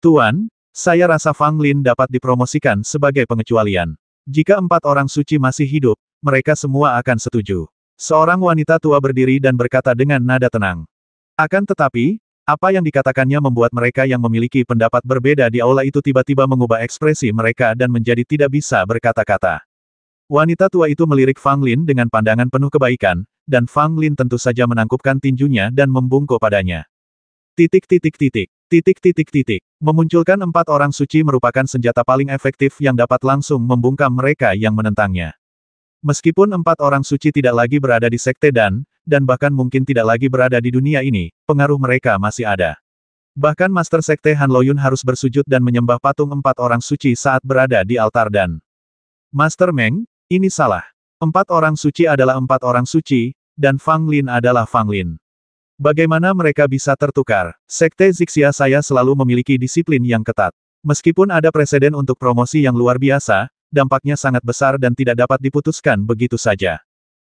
Tuan, saya rasa Fang Lin dapat dipromosikan sebagai pengecualian. Jika 4 orang suci masih hidup, mereka semua akan setuju. Seorang wanita tua berdiri dan berkata dengan nada tenang. Akan tetapi, apa yang dikatakannya membuat mereka yang memiliki pendapat berbeda di aula itu tiba-tiba mengubah ekspresi mereka dan menjadi tidak bisa berkata-kata. Wanita tua itu melirik Fang Lin dengan pandangan penuh kebaikan, dan Fang Lin tentu saja menangkupkan tinjunya dan membungkuk padanya. Memunculkan 4 orang suci merupakan senjata paling efektif yang dapat langsung membungkam mereka yang menentangnya. Meskipun 4 orang suci tidak lagi berada di sekte dan bahkan mungkin tidak lagi berada di dunia ini, pengaruh mereka masih ada. Bahkan Master Sekte Han Loyun harus bersujud dan menyembah patung 4 orang suci saat berada di altar dan Master Meng, ini salah. 4 orang suci adalah 4 orang suci, dan Fang Lin adalah Fang Lin. Bagaimana mereka bisa tertukar? Sekte Zixia saya selalu memiliki disiplin yang ketat. Meskipun ada preseden untuk promosi yang luar biasa, dampaknya sangat besar dan tidak dapat diputuskan begitu saja.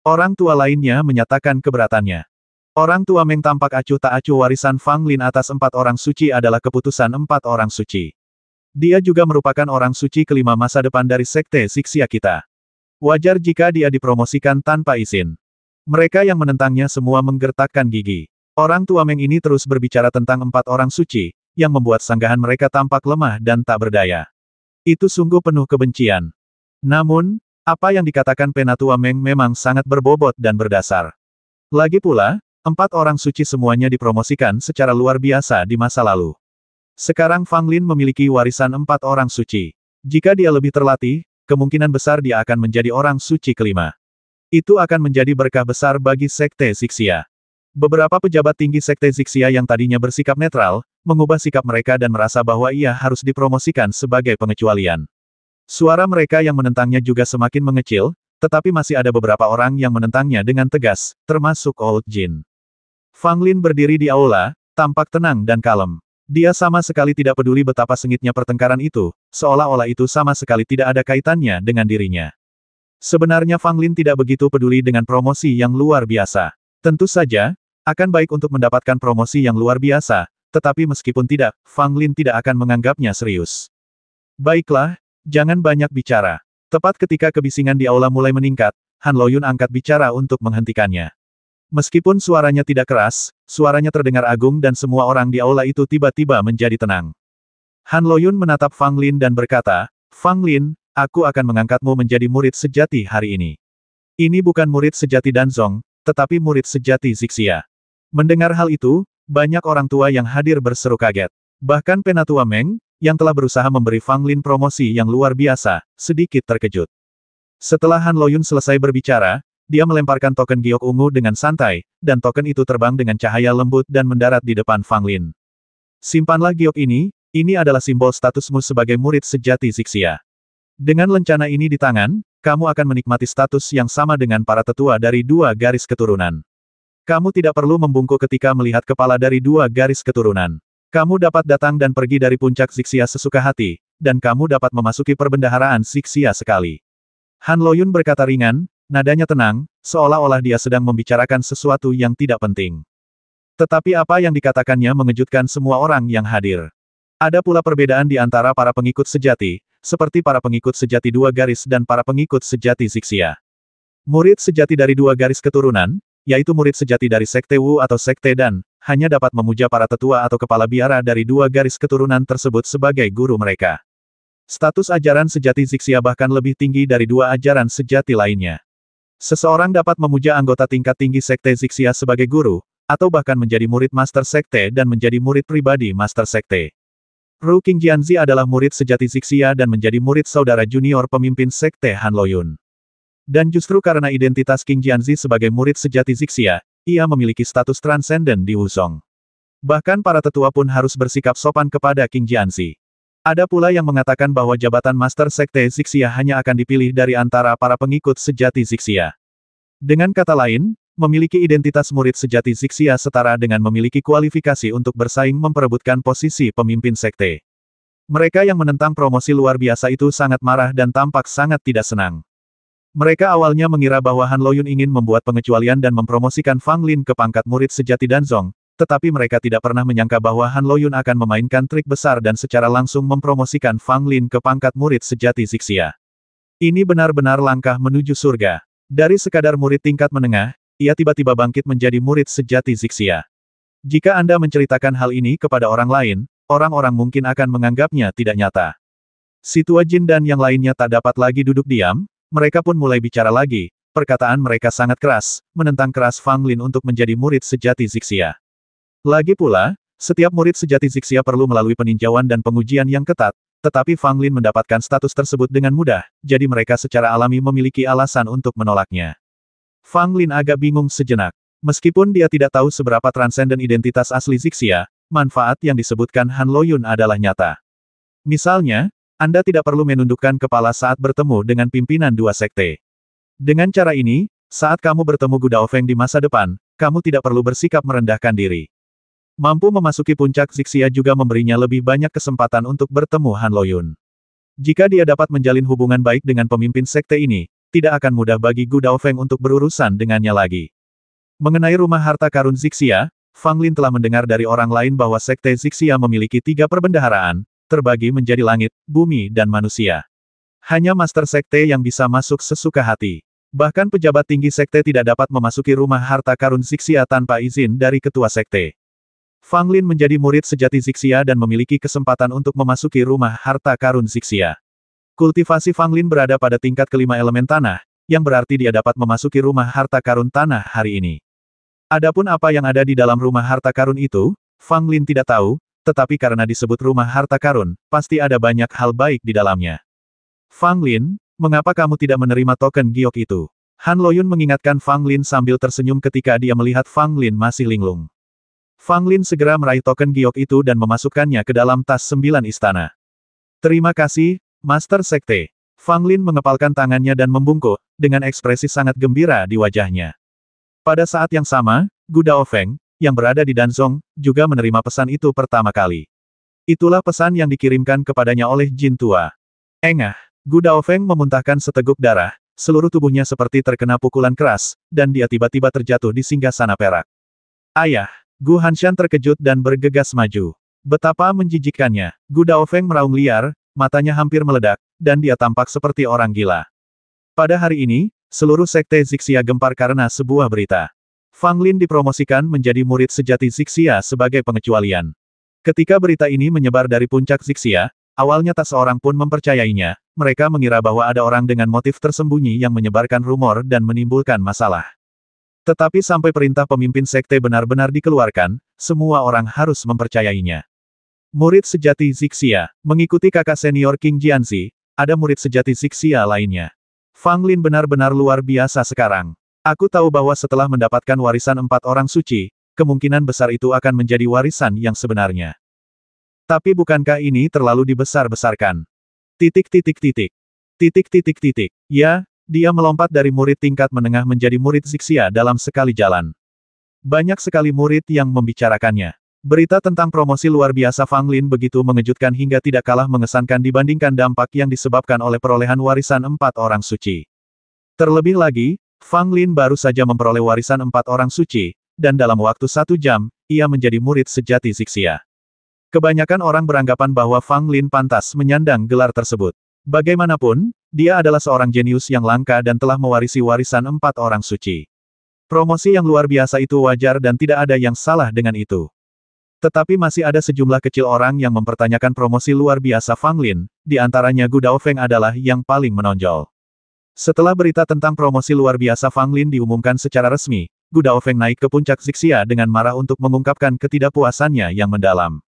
Orang tua lainnya menyatakan keberatannya. Orang tua Meng tampak acuh tak acuh warisan Fang Lin atas 4 orang suci adalah keputusan 4 orang suci. Dia juga merupakan orang suci kelima masa depan dari Sekte Zixia kita. Wajar jika dia dipromosikan tanpa izin. Mereka yang menentangnya semua menggertakkan gigi. Orang tua Meng ini terus berbicara tentang 4 orang suci, yang membuat sanggahan mereka tampak lemah dan tak berdaya. Itu sungguh penuh kebencian. Namun, apa yang dikatakan Penatua Meng memang sangat berbobot dan berdasar. Lagi pula, 4 orang suci semuanya dipromosikan secara luar biasa di masa lalu. Sekarang Fang Lin memiliki warisan 4 orang suci. Jika dia lebih terlatih, kemungkinan besar dia akan menjadi orang suci kelima. Itu akan menjadi berkah besar bagi Sekte Zixia. Beberapa pejabat tinggi Sekte Zixia yang tadinya bersikap netral, mengubah sikap mereka dan merasa bahwa ia harus dipromosikan sebagai pengecualian. Suara mereka yang menentangnya juga semakin mengecil, tetapi masih ada beberapa orang yang menentangnya dengan tegas, termasuk Old Jin. Fang Lin berdiri di aula, tampak tenang dan kalem. Dia sama sekali tidak peduli betapa sengitnya pertengkaran itu, seolah-olah itu sama sekali tidak ada kaitannya dengan dirinya. Sebenarnya Fang Lin tidak begitu peduli dengan promosi yang luar biasa. Tentu saja, akan baik untuk mendapatkan promosi yang luar biasa, tetapi meskipun tidak, Fang Lin tidak akan menganggapnya serius. Baiklah, jangan banyak bicara. Tepat ketika kebisingan di aula mulai meningkat, Han Loyun angkat bicara untuk menghentikannya. Meskipun suaranya tidak keras, suaranya terdengar agung dan semua orang di aula itu tiba-tiba menjadi tenang. Han Loyun menatap Fang Lin dan berkata, Fang Lin, aku akan mengangkatmu menjadi murid sejati hari ini. Ini bukan murid sejati Danzong, tetapi murid sejati Zixia. Mendengar hal itu, banyak orang tua yang hadir berseru kaget. Bahkan Penatua Meng, yang telah berusaha memberi Fang Lin promosi yang luar biasa, sedikit terkejut. Setelah Han Loyun selesai berbicara, dia melemparkan token giok ungu dengan santai, dan token itu terbang dengan cahaya lembut dan mendarat di depan Fang Lin. Simpanlah giok ini adalah simbol statusmu sebagai murid sejati Zixia. Dengan lencana ini di tangan, kamu akan menikmati status yang sama dengan para tetua dari dua garis keturunan. Kamu tidak perlu membungkuk ketika melihat kepala dari dua garis keturunan. Kamu dapat datang dan pergi dari puncak Zixia sesuka hati, dan kamu dapat memasuki perbendaharaan Zixia sekali. Han Loyun berkata ringan, nadanya tenang, seolah-olah dia sedang membicarakan sesuatu yang tidak penting. Tetapi apa yang dikatakannya mengejutkan semua orang yang hadir. Ada pula perbedaan di antara para pengikut sejati, seperti para pengikut sejati dua garis dan para pengikut sejati Zixia. Murid sejati dari dua garis keturunan, yaitu murid sejati dari Sekte Wu atau Sekte Dan, hanya dapat memuja para tetua atau kepala biara dari dua garis keturunan tersebut sebagai guru mereka. Status ajaran sejati Zixia bahkan lebih tinggi dari dua ajaran sejati lainnya. Seseorang dapat memuja anggota tingkat tinggi Sekte Zixia sebagai guru, atau bahkan menjadi murid Master Sekte dan menjadi murid pribadi Master Sekte. Ru Qingjianzi adalah murid sejati Zixia dan menjadi murid saudara junior pemimpin Sekte Han Loyun. Dan justru karena identitas Qingjianzi sebagai murid sejati Zixia, ia memiliki status transenden di Wuzong. Bahkan para tetua pun harus bersikap sopan kepada Qingjianzi. Ada pula yang mengatakan bahwa jabatan Master Sekte Zixia hanya akan dipilih dari antara para pengikut sejati Zixia. Dengan kata lain, memiliki identitas murid sejati Zixia setara dengan memiliki kualifikasi untuk bersaing memperebutkan posisi pemimpin sekte. Mereka yang menentang promosi luar biasa itu sangat marah dan tampak sangat tidak senang. Mereka awalnya mengira bahwa Han Loyun ingin membuat pengecualian dan mempromosikan Fang Lin ke pangkat murid sejati Danzong, tetapi mereka tidak pernah menyangka bahwa Han Loyun akan memainkan trik besar dan secara langsung mempromosikan Fang Lin ke pangkat murid sejati Zixia. Ini benar-benar langkah menuju surga. Dari sekadar murid tingkat menengah, ia tiba-tiba bangkit menjadi murid sejati Zixia. Jika Anda menceritakan hal ini kepada orang lain, orang-orang mungkin akan menganggapnya tidak nyata. Si Tua Jin dan yang lainnya tak dapat lagi duduk diam, mereka pun mulai bicara lagi, perkataan mereka sangat keras, menentang keras Fang Lin untuk menjadi murid sejati Zixia. Lagi pula, setiap murid sejati Zixia perlu melalui peninjauan dan pengujian yang ketat, tetapi Fang Lin mendapatkan status tersebut dengan mudah, jadi mereka secara alami memiliki alasan untuk menolaknya. Fang Lin agak bingung sejenak. Meskipun dia tidak tahu seberapa transenden identitas asli Zixia, manfaat yang disebutkan Han Loyun adalah nyata. Misalnya, Anda tidak perlu menundukkan kepala saat bertemu dengan pimpinan dua sekte. Dengan cara ini, saat kamu bertemu Gu Daofeng di masa depan, kamu tidak perlu bersikap merendahkan diri. Mampu memasuki puncak Zixia juga memberinya lebih banyak kesempatan untuk bertemu Han Loyun. Jika dia dapat menjalin hubungan baik dengan pemimpin sekte ini, tidak akan mudah bagi Gu Daofeng untuk berurusan dengannya lagi. Mengenai rumah harta karun Zixia, Fang Lin telah mendengar dari orang lain bahwa sekte Zixia memiliki 3 perbendaharaan, terbagi menjadi langit, bumi dan manusia. Hanya master sekte yang bisa masuk sesuka hati. Bahkan pejabat tinggi sekte tidak dapat memasuki rumah harta karun Zixia tanpa izin dari ketua sekte. Fang Lin menjadi murid sejati Zixia dan memiliki kesempatan untuk memasuki rumah harta karun Zixia. Kultivasi Fang Lin berada pada tingkat kelima elemen tanah, yang berarti dia dapat memasuki rumah harta karun tanah hari ini. Adapun apa yang ada di dalam rumah harta karun itu, Fang Lin tidak tahu, tetapi karena disebut rumah harta karun, pasti ada banyak hal baik di dalamnya. Fang Lin, mengapa kamu tidak menerima token giok itu? Han Loyun mengingatkan Fang Lin sambil tersenyum ketika dia melihat Fang Lin masih linglung. Fang Lin segera meraih token giok itu dan memasukkannya ke dalam tas 9 istana. Terima kasih, Master Sekte. Fang Lin mengepalkan tangannya dan membungkuk, dengan ekspresi sangat gembira di wajahnya. Pada saat yang sama, Gu Daofeng, yang berada di Danzong, juga menerima pesan itu pertama kali. Itulah pesan yang dikirimkan kepadanya oleh Jin Tua. Engah, Gu Daofeng memuntahkan seteguk darah, seluruh tubuhnya seperti terkena pukulan keras, dan dia tiba-tiba terjatuh di singgasana perak. Ayah! Gu Hanshan terkejut dan bergegas maju. Betapa menjijikkannya. Gu Daofeng meraung liar, matanya hampir meledak, dan dia tampak seperti orang gila. Pada hari ini, seluruh sekte Zixia gempar karena sebuah berita. Fang Lin dipromosikan menjadi murid sejati Zixia sebagai pengecualian. Ketika berita ini menyebar dari puncak Zixia, Awalnya tak seorang pun mempercayainya, mereka mengira bahwa ada orang dengan motif tersembunyi yang menyebarkan rumor dan menimbulkan masalah. Tetapi sampai perintah pemimpin sekte benar-benar dikeluarkan, semua orang harus mempercayainya. Murid sejati Zixia, mengikuti kakak senior King Jianzi, ada murid sejati Zixia lainnya. Fang Lin benar-benar luar biasa sekarang. Aku tahu bahwa setelah mendapatkan warisan 4 orang suci, kemungkinan besar itu akan menjadi warisan yang sebenarnya. Tapi bukankah ini terlalu dibesar-besarkan? Titik titik titik. Titik titik titik. Ya, dia melompat dari murid tingkat menengah menjadi murid Zixia dalam sekali jalan. Banyak sekali murid yang membicarakannya. Berita tentang promosi luar biasa Fang Lin begitu mengejutkan hingga tidak kalah mengesankan dibandingkan dampak yang disebabkan oleh perolehan warisan 4 orang suci. Terlebih lagi, Fang Lin baru saja memperoleh warisan 4 orang suci, dan dalam waktu 1 jam, ia menjadi murid sejati Zixia. Kebanyakan orang beranggapan bahwa Fang Lin pantas menyandang gelar tersebut. Bagaimanapun, dia adalah seorang jenius yang langka dan telah mewarisi warisan 4 orang suci. Promosi yang luar biasa itu wajar dan tidak ada yang salah dengan itu. Tetapi masih ada sejumlah kecil orang yang mempertanyakan promosi luar biasa Fang Lin, di antaranya Gu Daofeng adalah yang paling menonjol. Setelah berita tentang promosi luar biasa Fang Lin diumumkan secara resmi, Gu Daofeng naik ke puncak Zixia dengan marah untuk mengungkapkan ketidakpuasannya yang mendalam.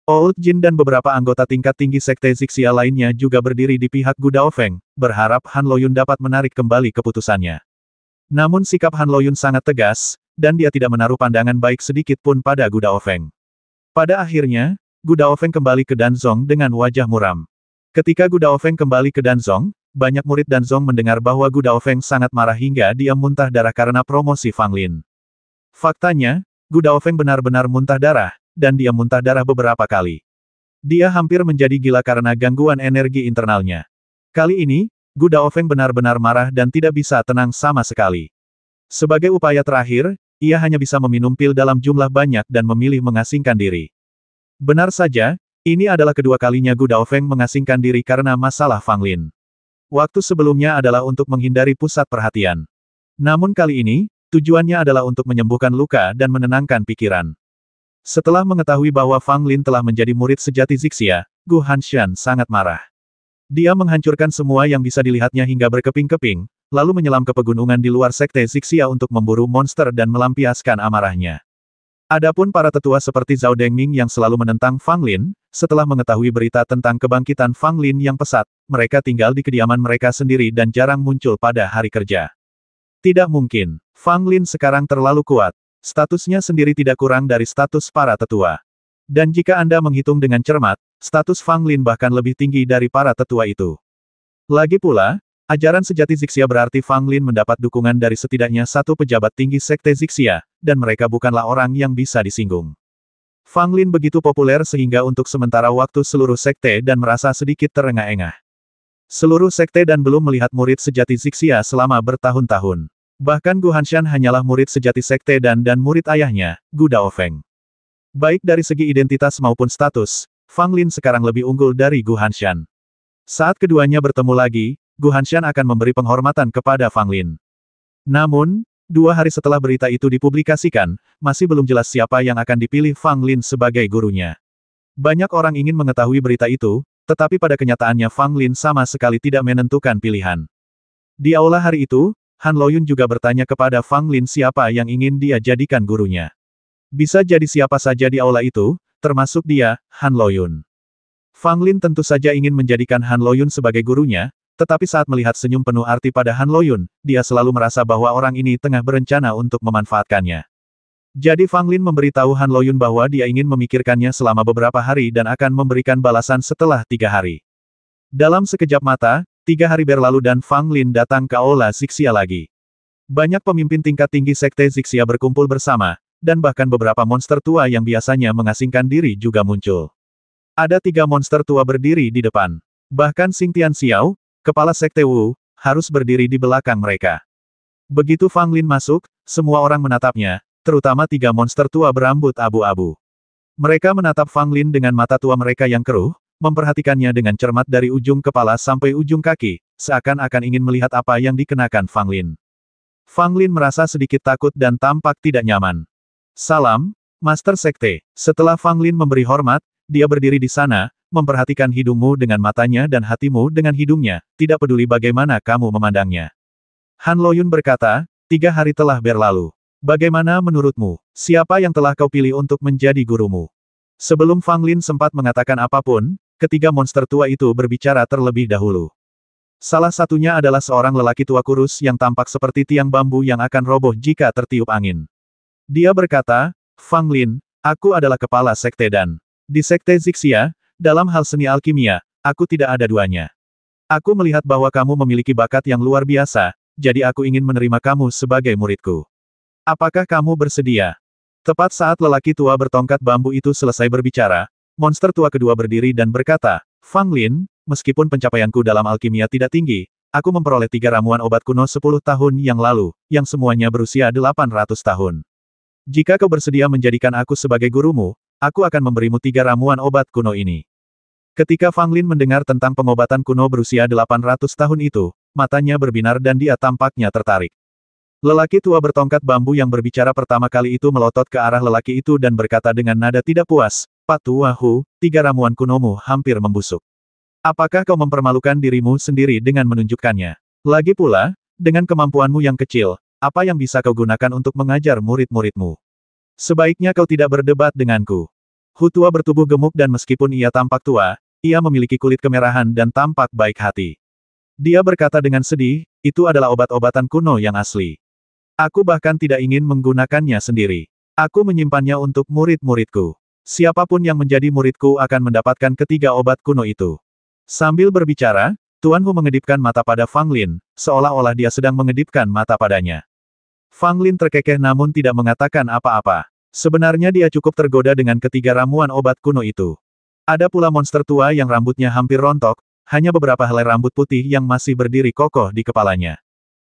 Old Jin dan beberapa anggota tingkat tinggi sekte Zixia lainnya juga berdiri di pihak Gu Daofeng, berharap Han Loyun dapat menarik kembali keputusannya. Namun sikap Han Loyun sangat tegas, dan dia tidak menaruh pandangan baik sedikit pun pada Gu Daofeng. Pada akhirnya, Gu Daofeng kembali ke Danzong dengan wajah muram. Ketika Gu Daofeng kembali ke Danzong, banyak murid Danzong mendengar bahwa Gu Daofeng sangat marah hingga dia muntah darah karena promosi Fang Lin. Faktanya, Gu Daofeng benar-benar muntah darah, dan dia muntah darah beberapa kali. Dia hampir menjadi gila karena gangguan energi internalnya. Kali ini, Gu Daofeng benar-benar marah dan tidak bisa tenang sama sekali. Sebagai upaya terakhir, ia hanya bisa meminum pil dalam jumlah banyak dan memilih mengasingkan diri. Benar saja, ini adalah kedua kalinya Gu Daofeng mengasingkan diri karena masalah Fang Lin. Waktu sebelumnya adalah untuk menghindari pusat perhatian. Namun kali ini, tujuannya adalah untuk menyembuhkan luka dan menenangkan pikiran. Setelah mengetahui bahwa Fang Lin telah menjadi murid sejati Zixia, Gu Hanshan sangat marah. Dia menghancurkan semua yang bisa dilihatnya hingga berkeping-keping, lalu menyelam ke pegunungan di luar sekte Zixia untuk memburu monster dan melampiaskan amarahnya. Adapun para tetua seperti Zhao Dengming yang selalu menentang Fang Lin, setelah mengetahui berita tentang kebangkitan Fang Lin yang pesat, mereka tinggal di kediaman mereka sendiri dan jarang muncul pada hari kerja. Tidak mungkin. Fang Lin sekarang terlalu kuat. Statusnya sendiri tidak kurang dari status para tetua. Dan jika Anda menghitung dengan cermat, status Fang Lin bahkan lebih tinggi dari para tetua itu. Lagi pula, ajaran sejati Zixia berarti Fang Lin mendapat dukungan dari setidaknya satu pejabat tinggi sekte Zixia, dan mereka bukanlah orang yang bisa disinggung. Fang Lin begitu populer sehingga untuk sementara waktu seluruh sekte dan merasa sedikit terengah-engah. Seluruh sekte dan belum melihat murid sejati Zixia selama bertahun-tahun. Bahkan Gu Hanshan hanyalah murid sejati sekte dan murid ayahnya, Gu Daofeng. Baik dari segi identitas maupun status, Fang Lin sekarang lebih unggul dari Gu Hanshan. Saat keduanya bertemu lagi, Gu Hanshan akan memberi penghormatan kepada Fang Lin. Namun, 2 hari setelah berita itu dipublikasikan, masih belum jelas siapa yang akan dipilih Fang Lin sebagai gurunya. Banyak orang ingin mengetahui berita itu, tetapi pada kenyataannya Fang Lin sama sekali tidak menentukan pilihan. Di aula hari itu, Han Loyun juga bertanya kepada Fang Lin siapa yang ingin dia jadikan gurunya. Bisa jadi siapa saja di aula itu, termasuk dia, Han Loyun. Fang Lin tentu saja ingin menjadikan Han Loyun sebagai gurunya, tetapi saat melihat senyum penuh arti pada Han Loyun, dia selalu merasa bahwa orang ini tengah berencana untuk memanfaatkannya. Jadi Fang Lin memberitahu Han Loyun bahwa dia ingin memikirkannya selama beberapa hari dan akan memberikan balasan setelah 3 hari. Dalam sekejap mata, 3 hari berlalu dan Fang Lin datang ke aula Zixia lagi. Banyak pemimpin tingkat tinggi sekte Zixia berkumpul bersama, dan bahkan beberapa monster tua yang biasanya mengasingkan diri juga muncul. Ada 3 monster tua berdiri di depan. Bahkan Xing Tianxiao, kepala sekte Wu, harus berdiri di belakang mereka. Begitu Fang Lin masuk, semua orang menatapnya, terutama 3 monster tua berambut abu-abu. Mereka menatap Fang Lin dengan mata tua mereka yang keruh, memperhatikannya dengan cermat dari ujung kepala sampai ujung kaki, seakan-akan ingin melihat apa yang dikenakan Fang Lin. Fang Lin merasa sedikit takut dan tampak tidak nyaman. Salam, Master Sekte. Setelah Fang Lin memberi hormat, dia berdiri di sana, memperhatikan hidungmu dengan matanya dan hatimu dengan hidungnya, tidak peduli bagaimana kamu memandangnya. Han Loyun berkata, 3 hari telah berlalu. Bagaimana menurutmu? Siapa yang telah kau pilih untuk menjadi gurumu? Sebelum Fang Lin sempat mengatakan apapun, ketiga monster tua itu berbicara terlebih dahulu. Salah satunya adalah seorang lelaki tua kurus yang tampak seperti tiang bambu yang akan roboh jika tertiup angin. Dia berkata, Fang Lin, aku adalah kepala sekte dan di sekte Zixia, dalam hal seni alkimia, aku tidak ada duanya. Aku melihat bahwa kamu memiliki bakat yang luar biasa, jadi aku ingin menerima kamu sebagai muridku. Apakah kamu bersedia? Tepat saat lelaki tua bertongkat bambu itu selesai berbicara, monster tua kedua berdiri dan berkata, Fang Lin, meskipun pencapaianku dalam alkimia tidak tinggi, aku memperoleh 3 ramuan obat kuno 10 tahun yang lalu, yang semuanya berusia 800 tahun. Jika kau bersedia menjadikan aku sebagai gurumu, aku akan memberimu 3 ramuan obat kuno ini. Ketika Fang Lin mendengar tentang pengobatan kuno berusia 800 tahun itu, matanya berbinar dan dia tampaknya tertarik. Lelaki tua bertongkat bambu yang berbicara pertama kali itu melotot ke arah lelaki itu dan berkata dengan nada tidak puas, Patu Wahu, 3 ramuan kunomu hampir membusuk. Apakah kau mempermalukan dirimu sendiri dengan menunjukkannya? Lagi pula, dengan kemampuanmu yang kecil, apa yang bisa kau gunakan untuk mengajar murid-muridmu? Sebaiknya kau tidak berdebat denganku. Hu tua bertubuh gemuk dan meskipun ia tampak tua, ia memiliki kulit kemerahan dan tampak baik hati. Dia berkata dengan sedih, itu adalah obat-obatan kuno yang asli. Aku bahkan tidak ingin menggunakannya sendiri. Aku menyimpannya untuk murid-muridku. Siapapun yang menjadi muridku akan mendapatkan ketiga obat kuno itu. Sambil berbicara, Tuan Hu mengedipkan mata pada Fang Lin, seolah-olah dia sedang mengedipkan mata padanya. Fang Lin terkekeh namun tidak mengatakan apa-apa. Sebenarnya dia cukup tergoda dengan ketiga ramuan obat kuno itu. Ada pula monster tua yang rambutnya hampir rontok, hanya beberapa helai rambut putih yang masih berdiri kokoh di kepalanya.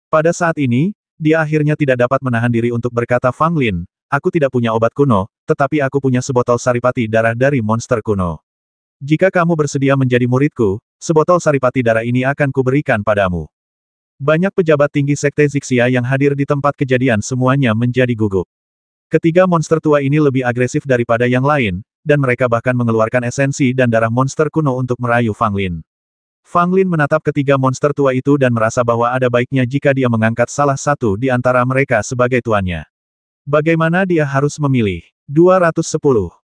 Pada saat ini, dia akhirnya tidak dapat menahan diri untuk berkata Fang Lin, aku tidak punya obat kuno, tetapi aku punya sebotol saripati darah dari monster kuno. Jika kamu bersedia menjadi muridku, sebotol saripati darah ini akan kuberikan padamu. Banyak pejabat tinggi sekte Zixia yang hadir di tempat kejadian semuanya menjadi gugup. Ketiga monster tua ini lebih agresif daripada yang lain, dan mereka bahkan mengeluarkan esensi dan darah monster kuno untuk merayu Fang Lin. Fang Lin menatap ketiga monster tua itu dan merasa bahwa ada baiknya jika dia mengangkat salah satu di antara mereka sebagai tuannya. Bagaimana dia harus memilih? 210.